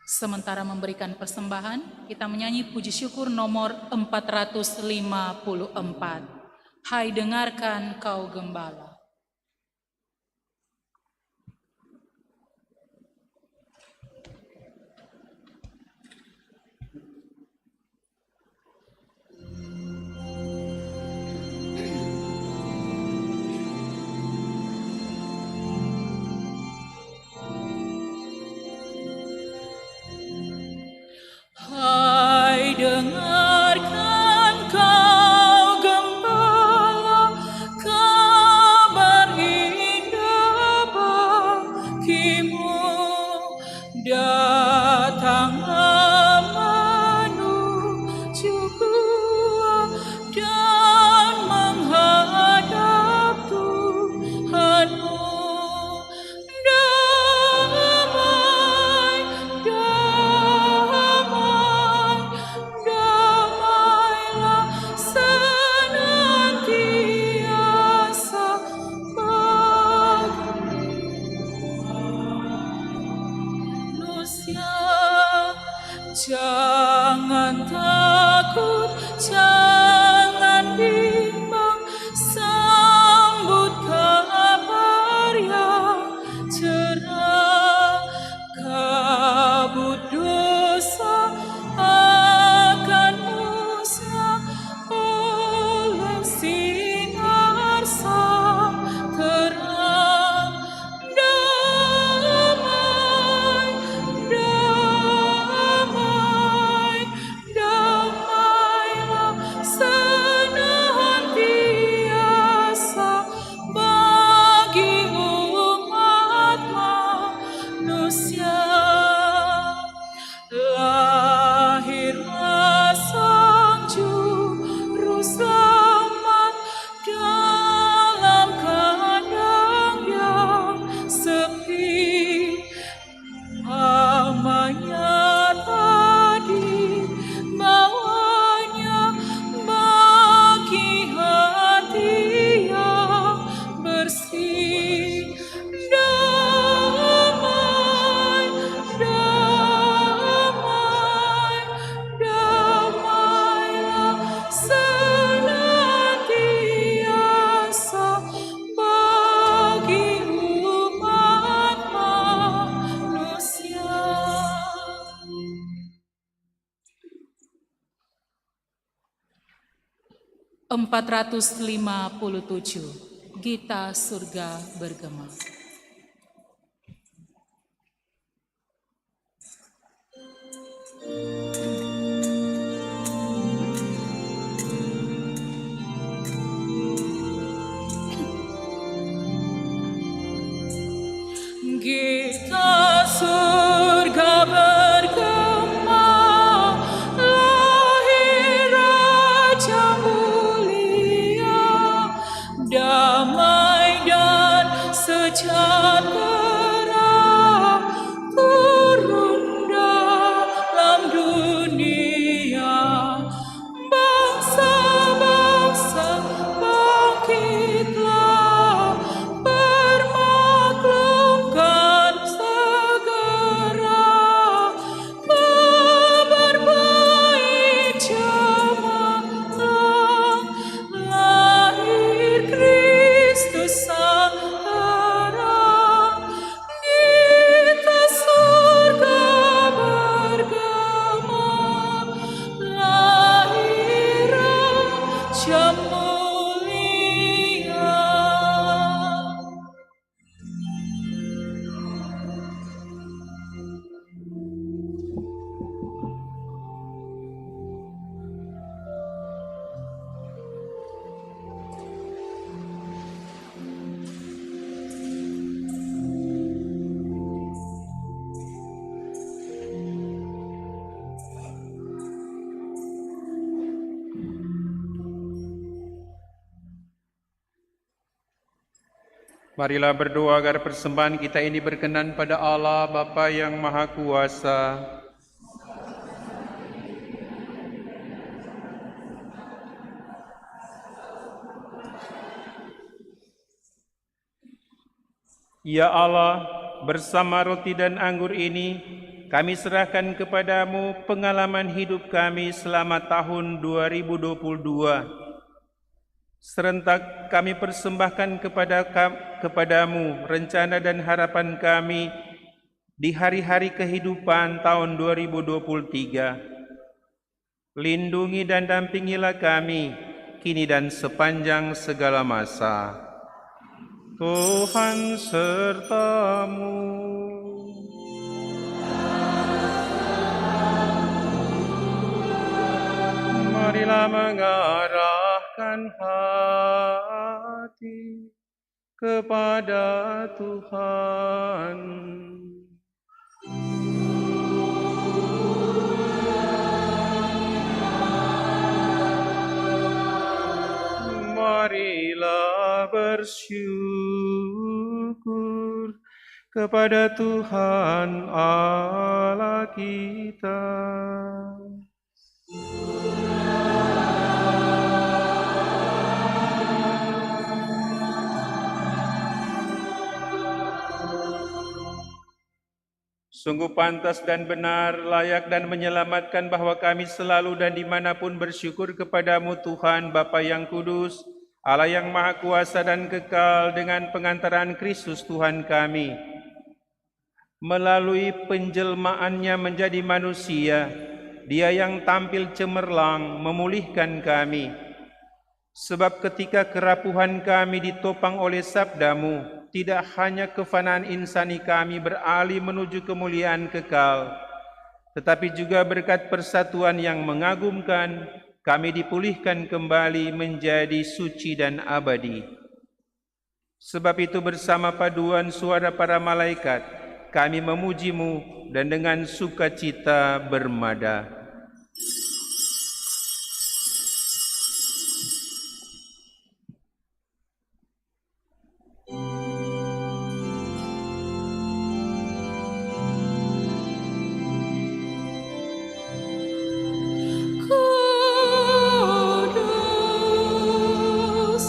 Sementara memberikan persembahan, kita menyanyi puji syukur nomor 454. Hai dengarkan kau gembala. kasih, damai, damai, damailah senantiasa bagi umat manusia. 457 Gita Surga Bergema. Gita surga bergema, lahir Raja mulia, damai dan sejahtera turun dalam dunia. Bangsa-bangsa bangkitlah, bermaklumkan segera, kabar baik cemerlang, lahir Kristus Sang Terang. Gita surga bergema, lahir Raja mulia. Marilah berdoa agar persembahan kita ini berkenan pada Allah Bapa yang Maha Kuasa. Ya Allah, bersama roti dan anggur ini, kami serahkan kepadamu pengalaman hidup kami selama tahun 2022. Serentak kami persembahkan kepadamu rencana dan harapan kami di hari-hari kehidupan tahun 2023. Lindungi dan dampingilah kami kini dan sepanjang segala masa. Tuhan sertamu. Marilah mengarahkan hati kepada Tuhan. Marilah bersyukur kepada Tuhan Allah kita. Sungguh pantas dan benar, layak dan menyelamatkan bahwa kami selalu dan dimanapun bersyukur kepadamu Tuhan Bapa yang kudus, Allah yang Maha Kuasa dan kekal, dengan pengantaran Kristus Tuhan kami. Melalui penjelmaannya menjadi manusia, Dia yang tampil cemerlang memulihkan kami. Sebab ketika kerapuhan kami ditopang oleh sabdamu, tidak hanya kefanaan insani kami beralih menuju kemuliaan kekal, tetapi juga berkat persatuan yang mengagumkan, kami dipulihkan kembali menjadi suci dan abadi. Sebab itu bersama paduan suara para malaikat, kami memujimu dan dengan sukacita bermada. Kudus,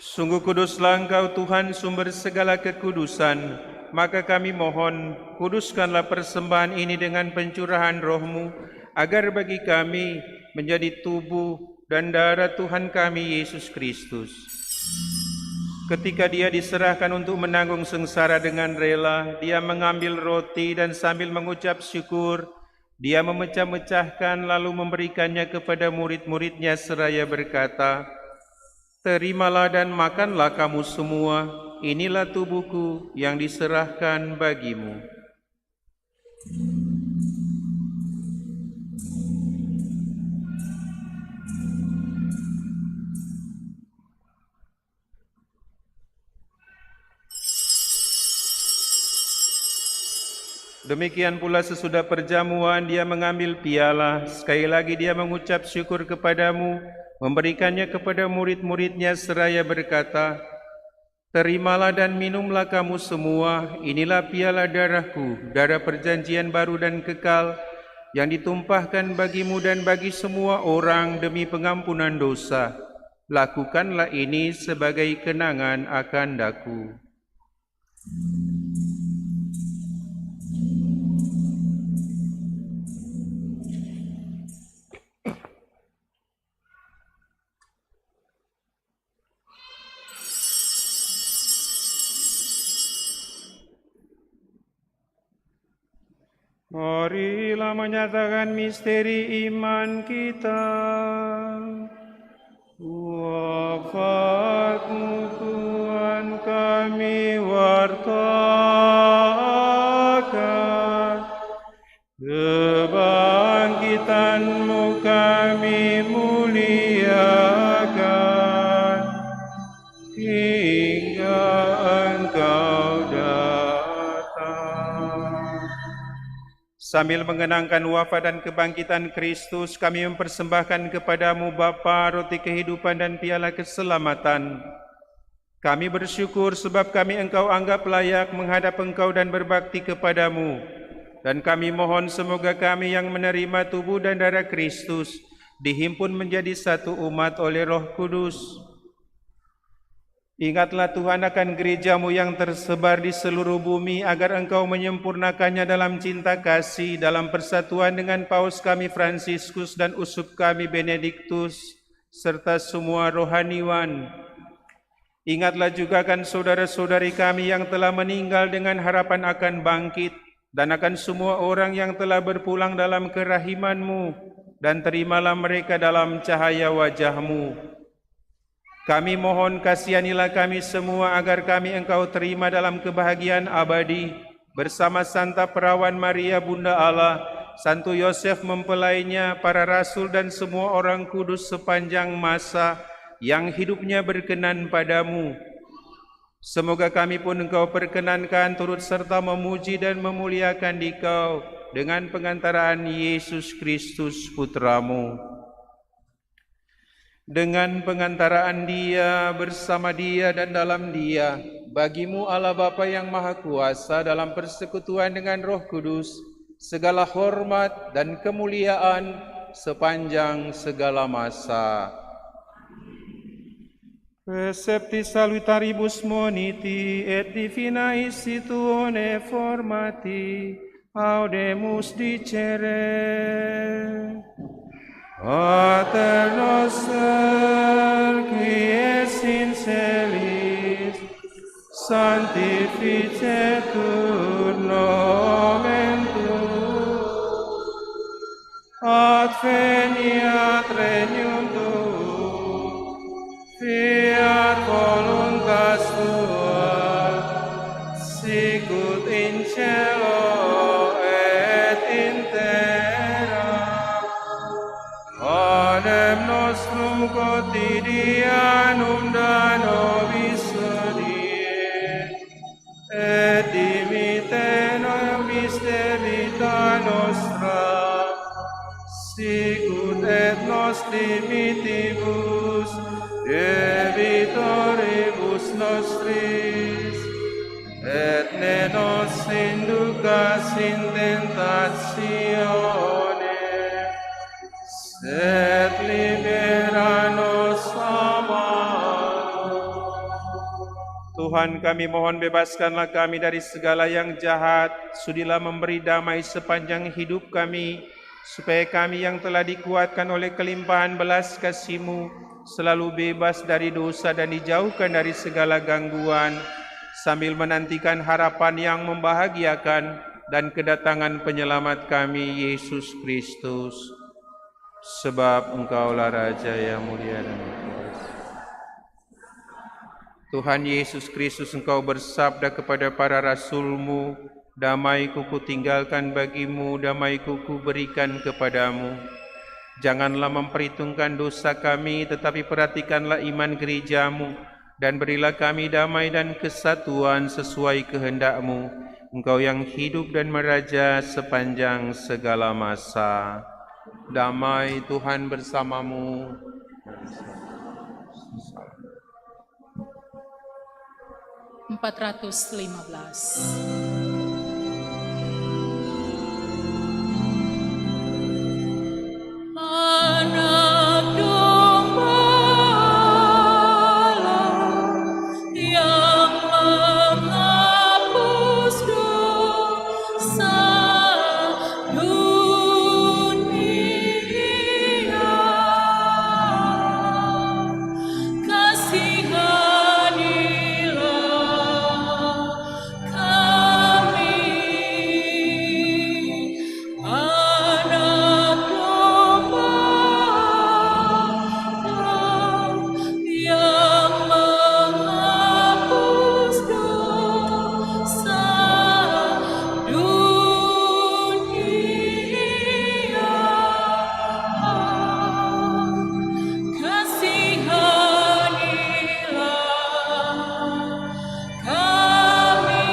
Sungguh kuduslah Engkau Tuhan sumber segala kekudusan, maka kami mohon, kuduskanlah persembahan ini dengan pencurahan roh-Mu, agar bagi kami menjadi tubuh dan darah Tuhan kami Yesus Kristus. Ketika Dia diserahkan untuk menanggung sengsara dengan rela, Dia mengambil roti dan sambil mengucap syukur, Dia memecah-mecahkan lalu memberikannya kepada murid-muridnya seraya berkata, "Terimalah dan makanlah kamu semua, inilah tubuhku yang diserahkan bagimu." Demikian pula sesudah perjamuan Dia mengambil piala, sekali lagi Dia mengucap syukur kepadamu, memberikannya kepada murid-muridnya seraya berkata, "Terimalah dan minumlah kamu semua, inilah piala darahku, darah perjanjian baru dan kekal, yang ditumpahkan bagimu dan bagi semua orang demi pengampunan dosa. Lakukanlah ini sebagai kenangan akan daku." Marilah menyatakan misteri iman kita. Wafat-Mu Tuhan kami wartakan, kebangkitan-Mu kami muliakan, hingga Engkau datang. Sambil mengenangkan wafat dan kebangkitan Kristus, kami mempersembahkan kepadamu Bapa roti kehidupan dan piala keselamatan. Kami bersyukur sebab kami Engkau anggap layak menghadap Engkau dan berbakti kepadamu. Dan kami mohon semoga kami yang menerima tubuh dan darah Kristus dihimpun menjadi satu umat oleh Roh Kudus. Ingatlah Tuhan akan gereja-Mu yang tersebar di seluruh bumi, agar Engkau menyempurnakannya dalam cinta kasih, dalam persatuan dengan Paus kami Fransiskus dan uskup kami Benediktus, serta semua rohaniwan. Ingatlah juga akan saudara-saudari kami yang telah meninggal dengan harapan akan bangkit, dan akan semua orang yang telah berpulang dalam kerahiman-Mu, dan terimalah mereka dalam cahaya wajah-Mu. Kami mohon kasihanilah kami semua agar kami Engkau terima dalam kebahagiaan abadi bersama Santa Perawan Maria Bunda Allah, Santo Yosef mempelainya, para rasul dan semua orang kudus sepanjang masa yang hidupnya berkenan padamu. Semoga kami pun Engkau perkenankan turut serta memuji dan memuliakan Dikau dengan pengantaraan Yesus Kristus Putra-Mu. Dengan pengantaraan Dia, bersama Dia dan dalam Dia, bagi-Mu Allah Bapa yang Maha Kuasa dalam persekutuan dengan Roh Kudus, segala hormat dan kemuliaan sepanjang segala masa. Precepti salutaribus moniti et divina institutione formati audemus dicere. Pater noster, qui es in celis, sanctificetur nomen tuum, adveniat regnum tuum, fiat voluntas tua, sicut in cielo et in terra. Panem nostrum quotidianum da nobis hodie, et dimitte nobis debita nostra, sicut et nos dimittivus debitoribus nostris, et ne nos inducas in tentatione, sed libera nos a malo. Tuhan, kami mohon bebaskanlah kami dari segala yang jahat, sudilah memberi damai sepanjang hidup kami, supaya kami yang telah dikuatkan oleh kelimpahan belas kasih-Mu selalu bebas dari dosa dan dijauhkan dari segala gangguan, sambil menantikan harapan yang membahagiakan dan kedatangan penyelamat kami, Yesus Kristus. Sebab Engkaulah Raja yang mulia dan kuasa. Tuhan Yesus Kristus, Engkau bersabda kepada para rasul-Mu, damai-Ku kutinggalkan bagimu, damai-Ku kuberikan kepadamu. Janganlah memperhitungkan dosa kami, tetapi perhatikanlah iman gereja-Mu, dan berilah kami damai dan kesatuan sesuai kehendak-Mu, Engkau yang hidup dan meraja sepanjang segala masa. Damai Tuhan bersamamu. 415. Anak domba yang menghapus dosa dunia, kasihanilah kami. Anak domba yang menghapus dosa dunia, kasihanilah kami.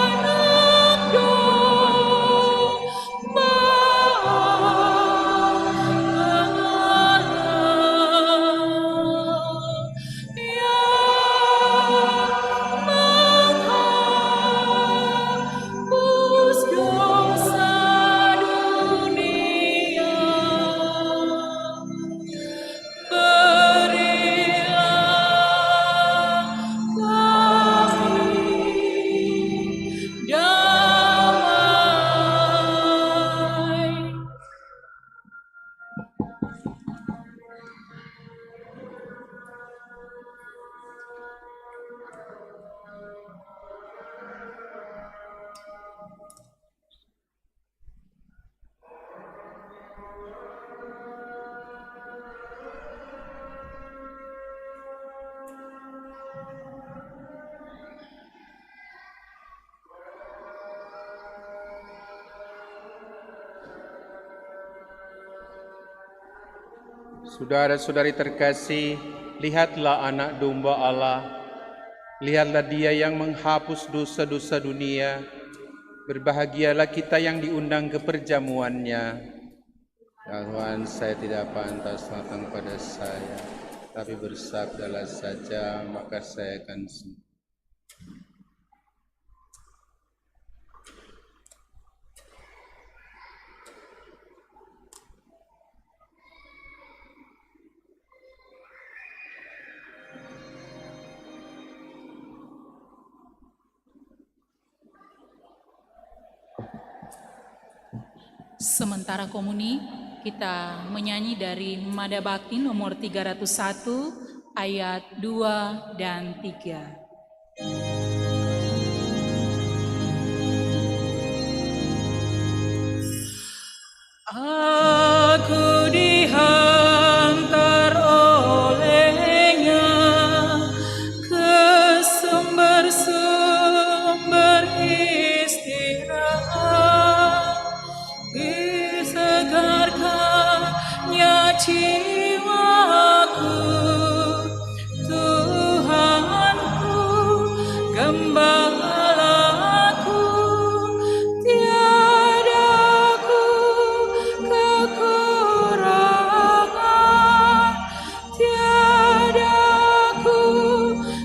Anak domba menghapus dosa dunia, berilah kami damai. Saudara-saudari terkasih, lihatlah anak domba Allah, lihatlah Dia yang menghapus dosa-dosa dunia. Berbahagialah kita yang diundang ke perjamuannya. Tuhan, saya tidak pantas datang pada saya, tapi bersabdalah saja, maka saya akan sembuh. Sementara komuni, kita menyanyi dari Mada Bakti nomor 301 ayat 2 dan 3. Aku dihantar olehnya ke sumber-sumber istirahat, disegarkannya jiwaku, Tuhanku, gembalaku, tiada ku kekurangan, tiada ku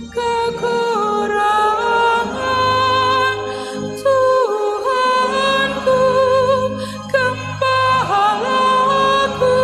kekurangan, Tuhanku, gembalaku,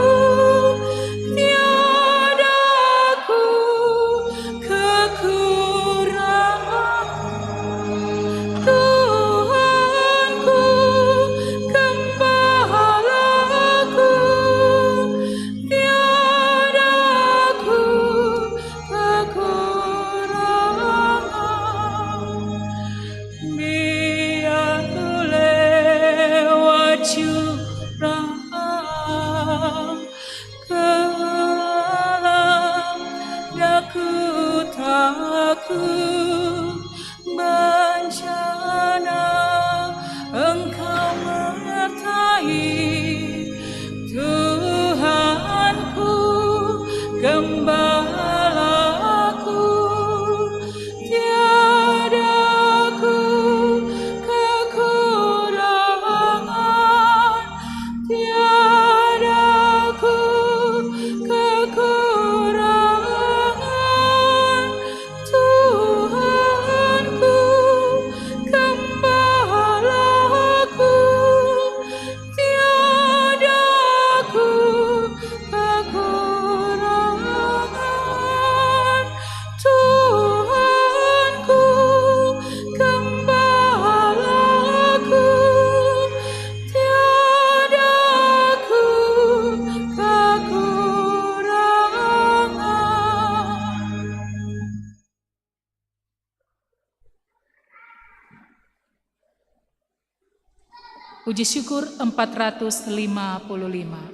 Puji syukur 455.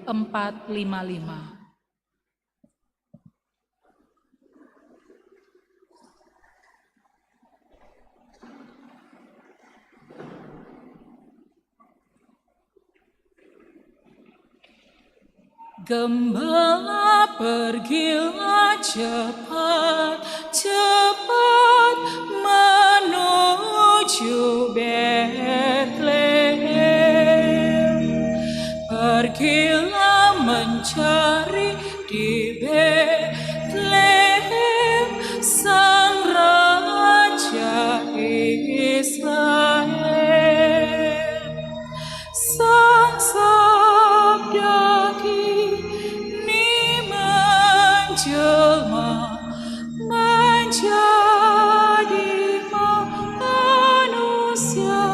455. Gembala pergilah cepat, cepat menuju Betlehem. Pergilah mencari di Betlehem Sang Raja Israel. Sang Sabda jelma menjadi manusia.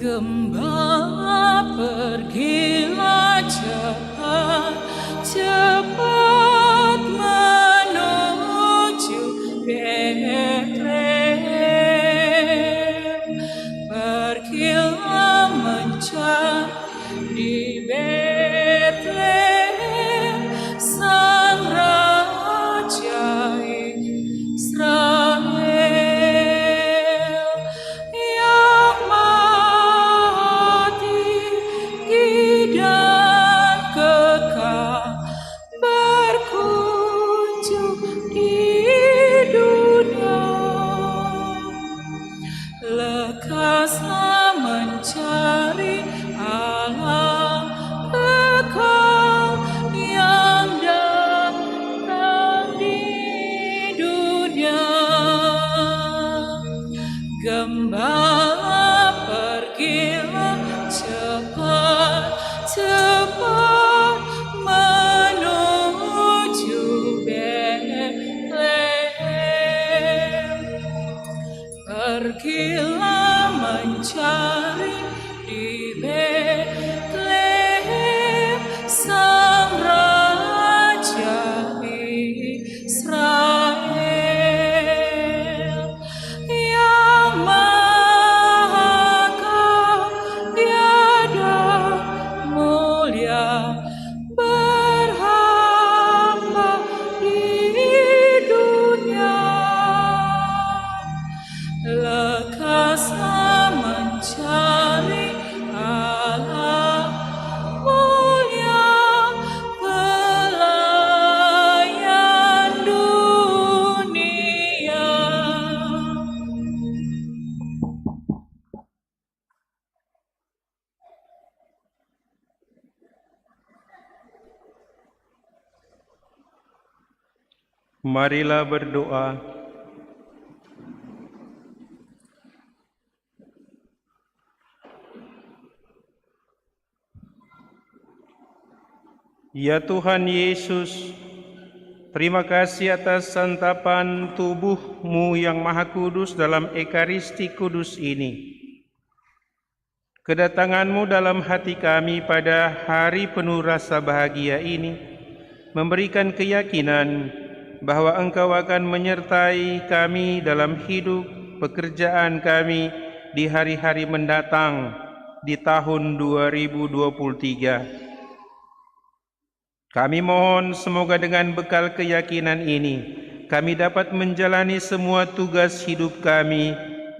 Gembala pergilah cepat, cepat menuju Betlehem. Pergilah mencari di Betlehem Sang Raja Israel. Lekaslah mencari Allah kekal yang datang di dunia. Gembala pergilah cepat, cepat menuju Betlehem. Pergilah mencari di Betlehem Sang Raja Israel. Yang Maha Tiada mulia berhamba di dunia. Lekaslah mencari Allah mulia pelayan dunia. Marilah berdoa. Ya Tuhan Yesus, terima kasih atas santapan tubuh-Mu yang Maha Kudus dalam Ekaristi Kudus ini. Kedatangan-Mu dalam hati kami pada hari penuh rasa bahagia ini memberikan keyakinan bahwa Engkau akan menyertai kami dalam hidup pekerjaan kami di hari-hari mendatang di tahun 2023. Kami mohon semoga dengan bekal keyakinan ini, kami dapat menjalani semua tugas hidup kami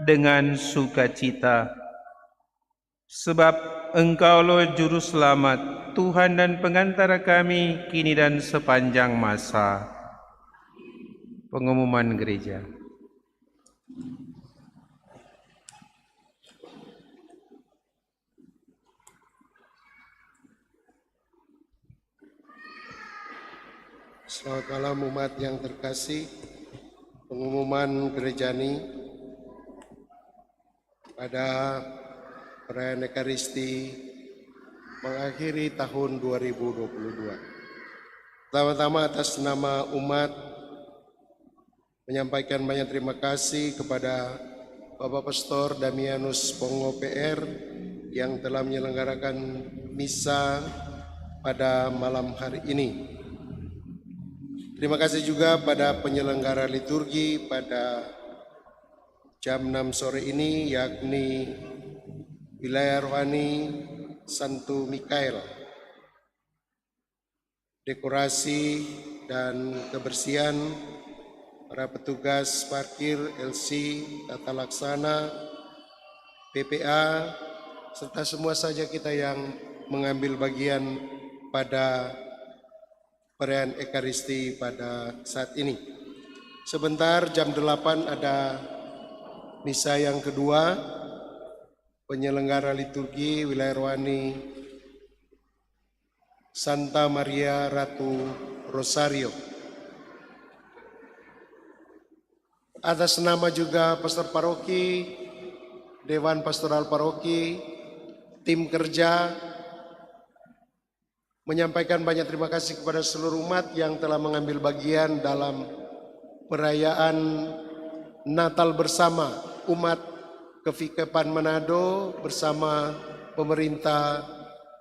dengan sukacita. Sebab Engkaulah Juru Selamat, Tuhan dan Pengantara kami kini dan sepanjang masa. Pengumuman Gereja. Selamat malam umat yang terkasih. Pengumuman Gerejani. pada perayaan Ekaristi mengakhiri tahun 2022. Pertama-tama atas nama umat menyampaikan banyak terima kasih kepada Bapak Pastor Damianus Pongo PR yang telah menyelenggarakan misa pada malam hari ini. Terima kasih juga pada penyelenggara liturgi pada jam 6 sore ini, yakni Wilayah Rohani Santo Mikael. Dekorasi dan kebersihan, para petugas parkir, LC, tata laksana, PPA, serta semua saja kita yang mengambil bagian pada perayaan Ekaristi pada saat ini. Sebentar jam 8 ada misa yang kedua, penyelenggara liturgi Wilayah Rohani Santa Maria Ratu Rosario. Atas nama juga Pastor Paroki, Dewan Pastoral Paroki, tim kerja, menyampaikan banyak terima kasih kepada seluruh umat yang telah mengambil bagian dalam perayaan Natal bersama umat Kefikepan Manado bersama pemerintah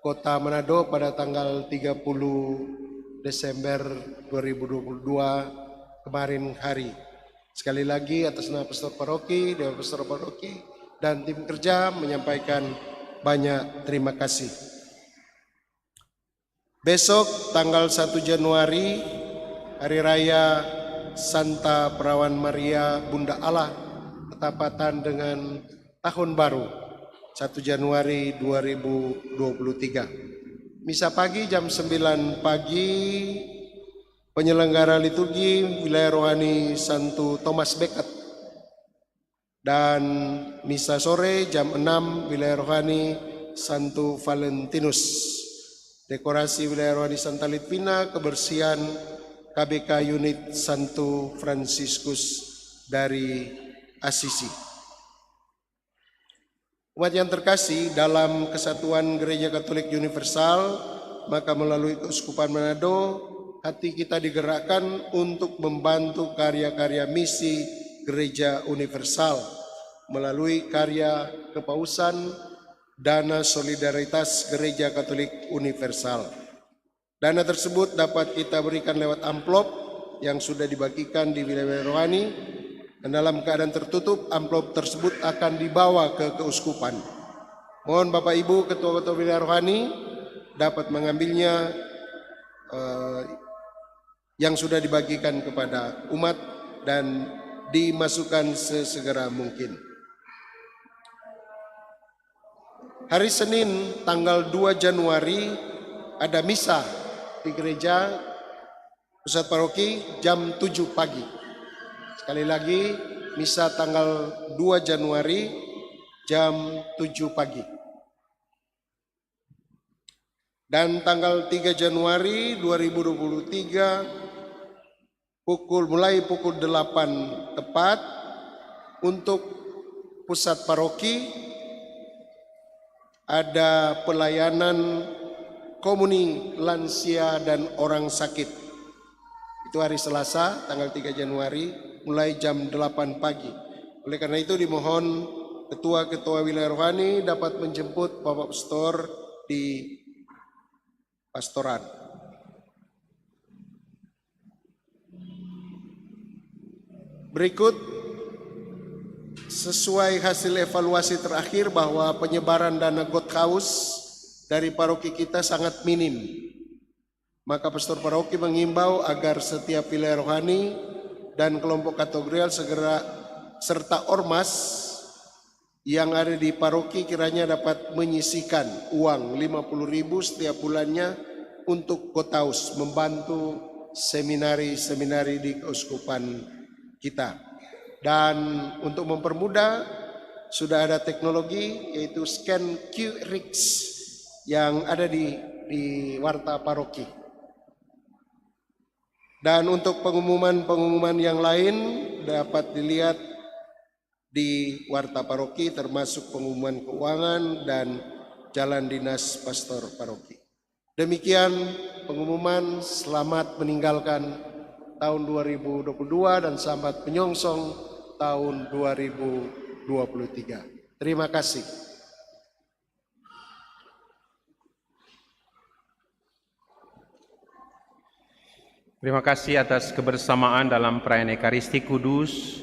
Kota Manado pada tanggal 30 Desember 2022 kemarin hari. Sekali lagi atas nama Pastor Paroki, Dewan Pastor Paroki, dan tim kerja menyampaikan banyak terima kasih. Besok tanggal 1 Januari, Hari Raya Santa Perawan Maria Bunda Allah, bertepatan dengan Tahun Baru 1 Januari 2023. Misa pagi jam 9 pagi, penyelenggara liturgi Wilayah Rohani Santo Thomas Becket. Dan misa sore jam 6 Wilayah Rohani Santo Valentinus. Dekorasi Wilayah Rohani Santa Litvina, kebersihan KBK unit Santo Franciscus dari Assisi. Umat yang terkasih, dalam kesatuan Gereja Katolik Universal, maka melalui Keuskupan Manado, hati kita digerakkan untuk membantu karya-karya misi Gereja Universal melalui karya kepausan Dana Solidaritas Gereja Katolik Universal. Dana tersebut dapat kita berikan lewat amplop yang sudah dibagikan di wilayah rohani, dan dalam keadaan tertutup amplop tersebut akan dibawa ke keuskupan. Mohon Bapak Ibu ketua-ketua wilayah rohani dapat mengambilnya yang sudah dibagikan kepada umat dan dimasukkan sesegera mungkin. Hari Senin tanggal 2 Januari ada misa di gereja pusat paroki jam 7 pagi. Sekali lagi, misa tanggal 2 Januari jam 7 pagi. Dan tanggal 3 Januari 2023 mulai pukul 8 tepat untuk pusat paroki ada pelayanan komuni lansia dan orang sakit. Itu hari Selasa tanggal 3 Januari mulai jam 8 pagi. Oleh karena itu dimohon ketua-ketua wilayah rohani dapat menjemput Bapak Pastor di pastoran. Berikut sesuai hasil evaluasi terakhir bahwa penyebaran dana God House dari paroki kita sangat minim. Maka pastor paroki mengimbau agar setiap wilayah rohani dan kelompok kategorial segera serta ormas yang ada di paroki kiranya dapat menyisihkan uang 50.000 setiap bulannya untuk God House, membantu seminari-seminari di keuskupan kita. Dan untuk mempermudah sudah ada teknologi yaitu scan QRix yang ada di warta paroki. Dan untuk pengumuman-pengumuman yang lain dapat dilihat di Warta Paroki termasuk pengumuman keuangan dan jalan dinas pastor paroki. Demikian pengumuman selamat meninggalkan tahun 2022 dan selamat menyongsong tahun 2023. Terima kasih. Terima kasih atas kebersamaan dalam perayaan Ekaristi Kudus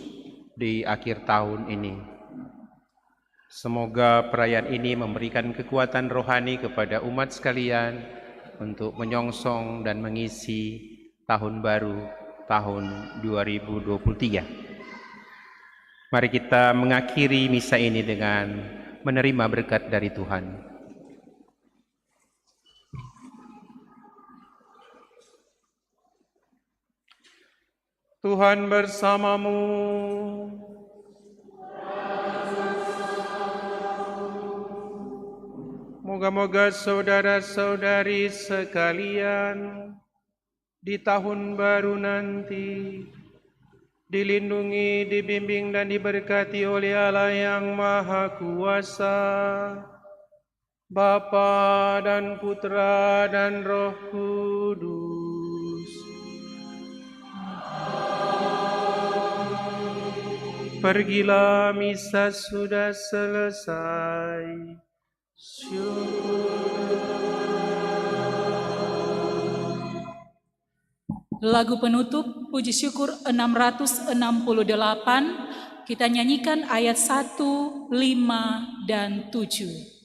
di akhir tahun ini. Semoga perayaan ini memberikan kekuatan rohani kepada umat sekalian untuk menyongsong dan mengisi tahun baru tahun 2023. Mari kita mengakhiri misa ini dengan menerima berkat dari Tuhan. Tuhan bersamamu. Moga-moga saudara-saudari sekalian di tahun baru nanti dilindungi, dibimbing dan diberkati oleh Allah yang Maha Kuasa, Bapa dan Putra dan Roh Kudus. Pergilah, misa sudah selesai. Lagu penutup Puji Syukur 668, kita nyanyikan ayat 1, 5, dan 7.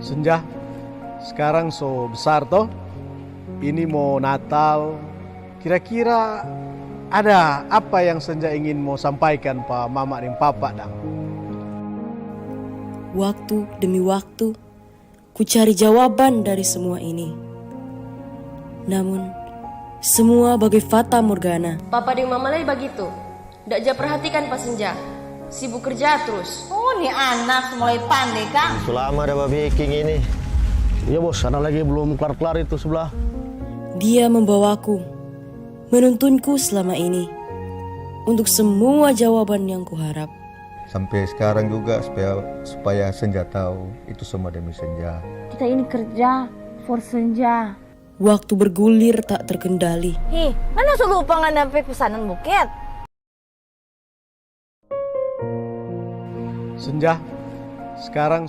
Senja, sekarang so besar toh, ini mau Natal, kira-kira ada apa yang Senja ingin mau sampaikan Pak Mama dan Papa dang? Waktu demi waktu, ku cari jawaban dari semua ini. Namun, semua bagai fata morgana. Papa dan Mama lagi begitu. Ndak ja perhatikan Pak Senja. Sibuk kerja terus. Oh, nih anak mulai pandai, Kak. Selama ada babi king ini. Iya bos, karena lagi belum kelar-kelar itu sebelah. Dia membawaku, menuntunku selama ini untuk semua jawaban yang kuharap. Sampai sekarang juga supaya Senja tahu itu semua demi Senja. Kita ini kerja for Senja. Waktu bergulir tak terkendali. Mana lupa nggak sampai pesanan buket? Senja, sekarang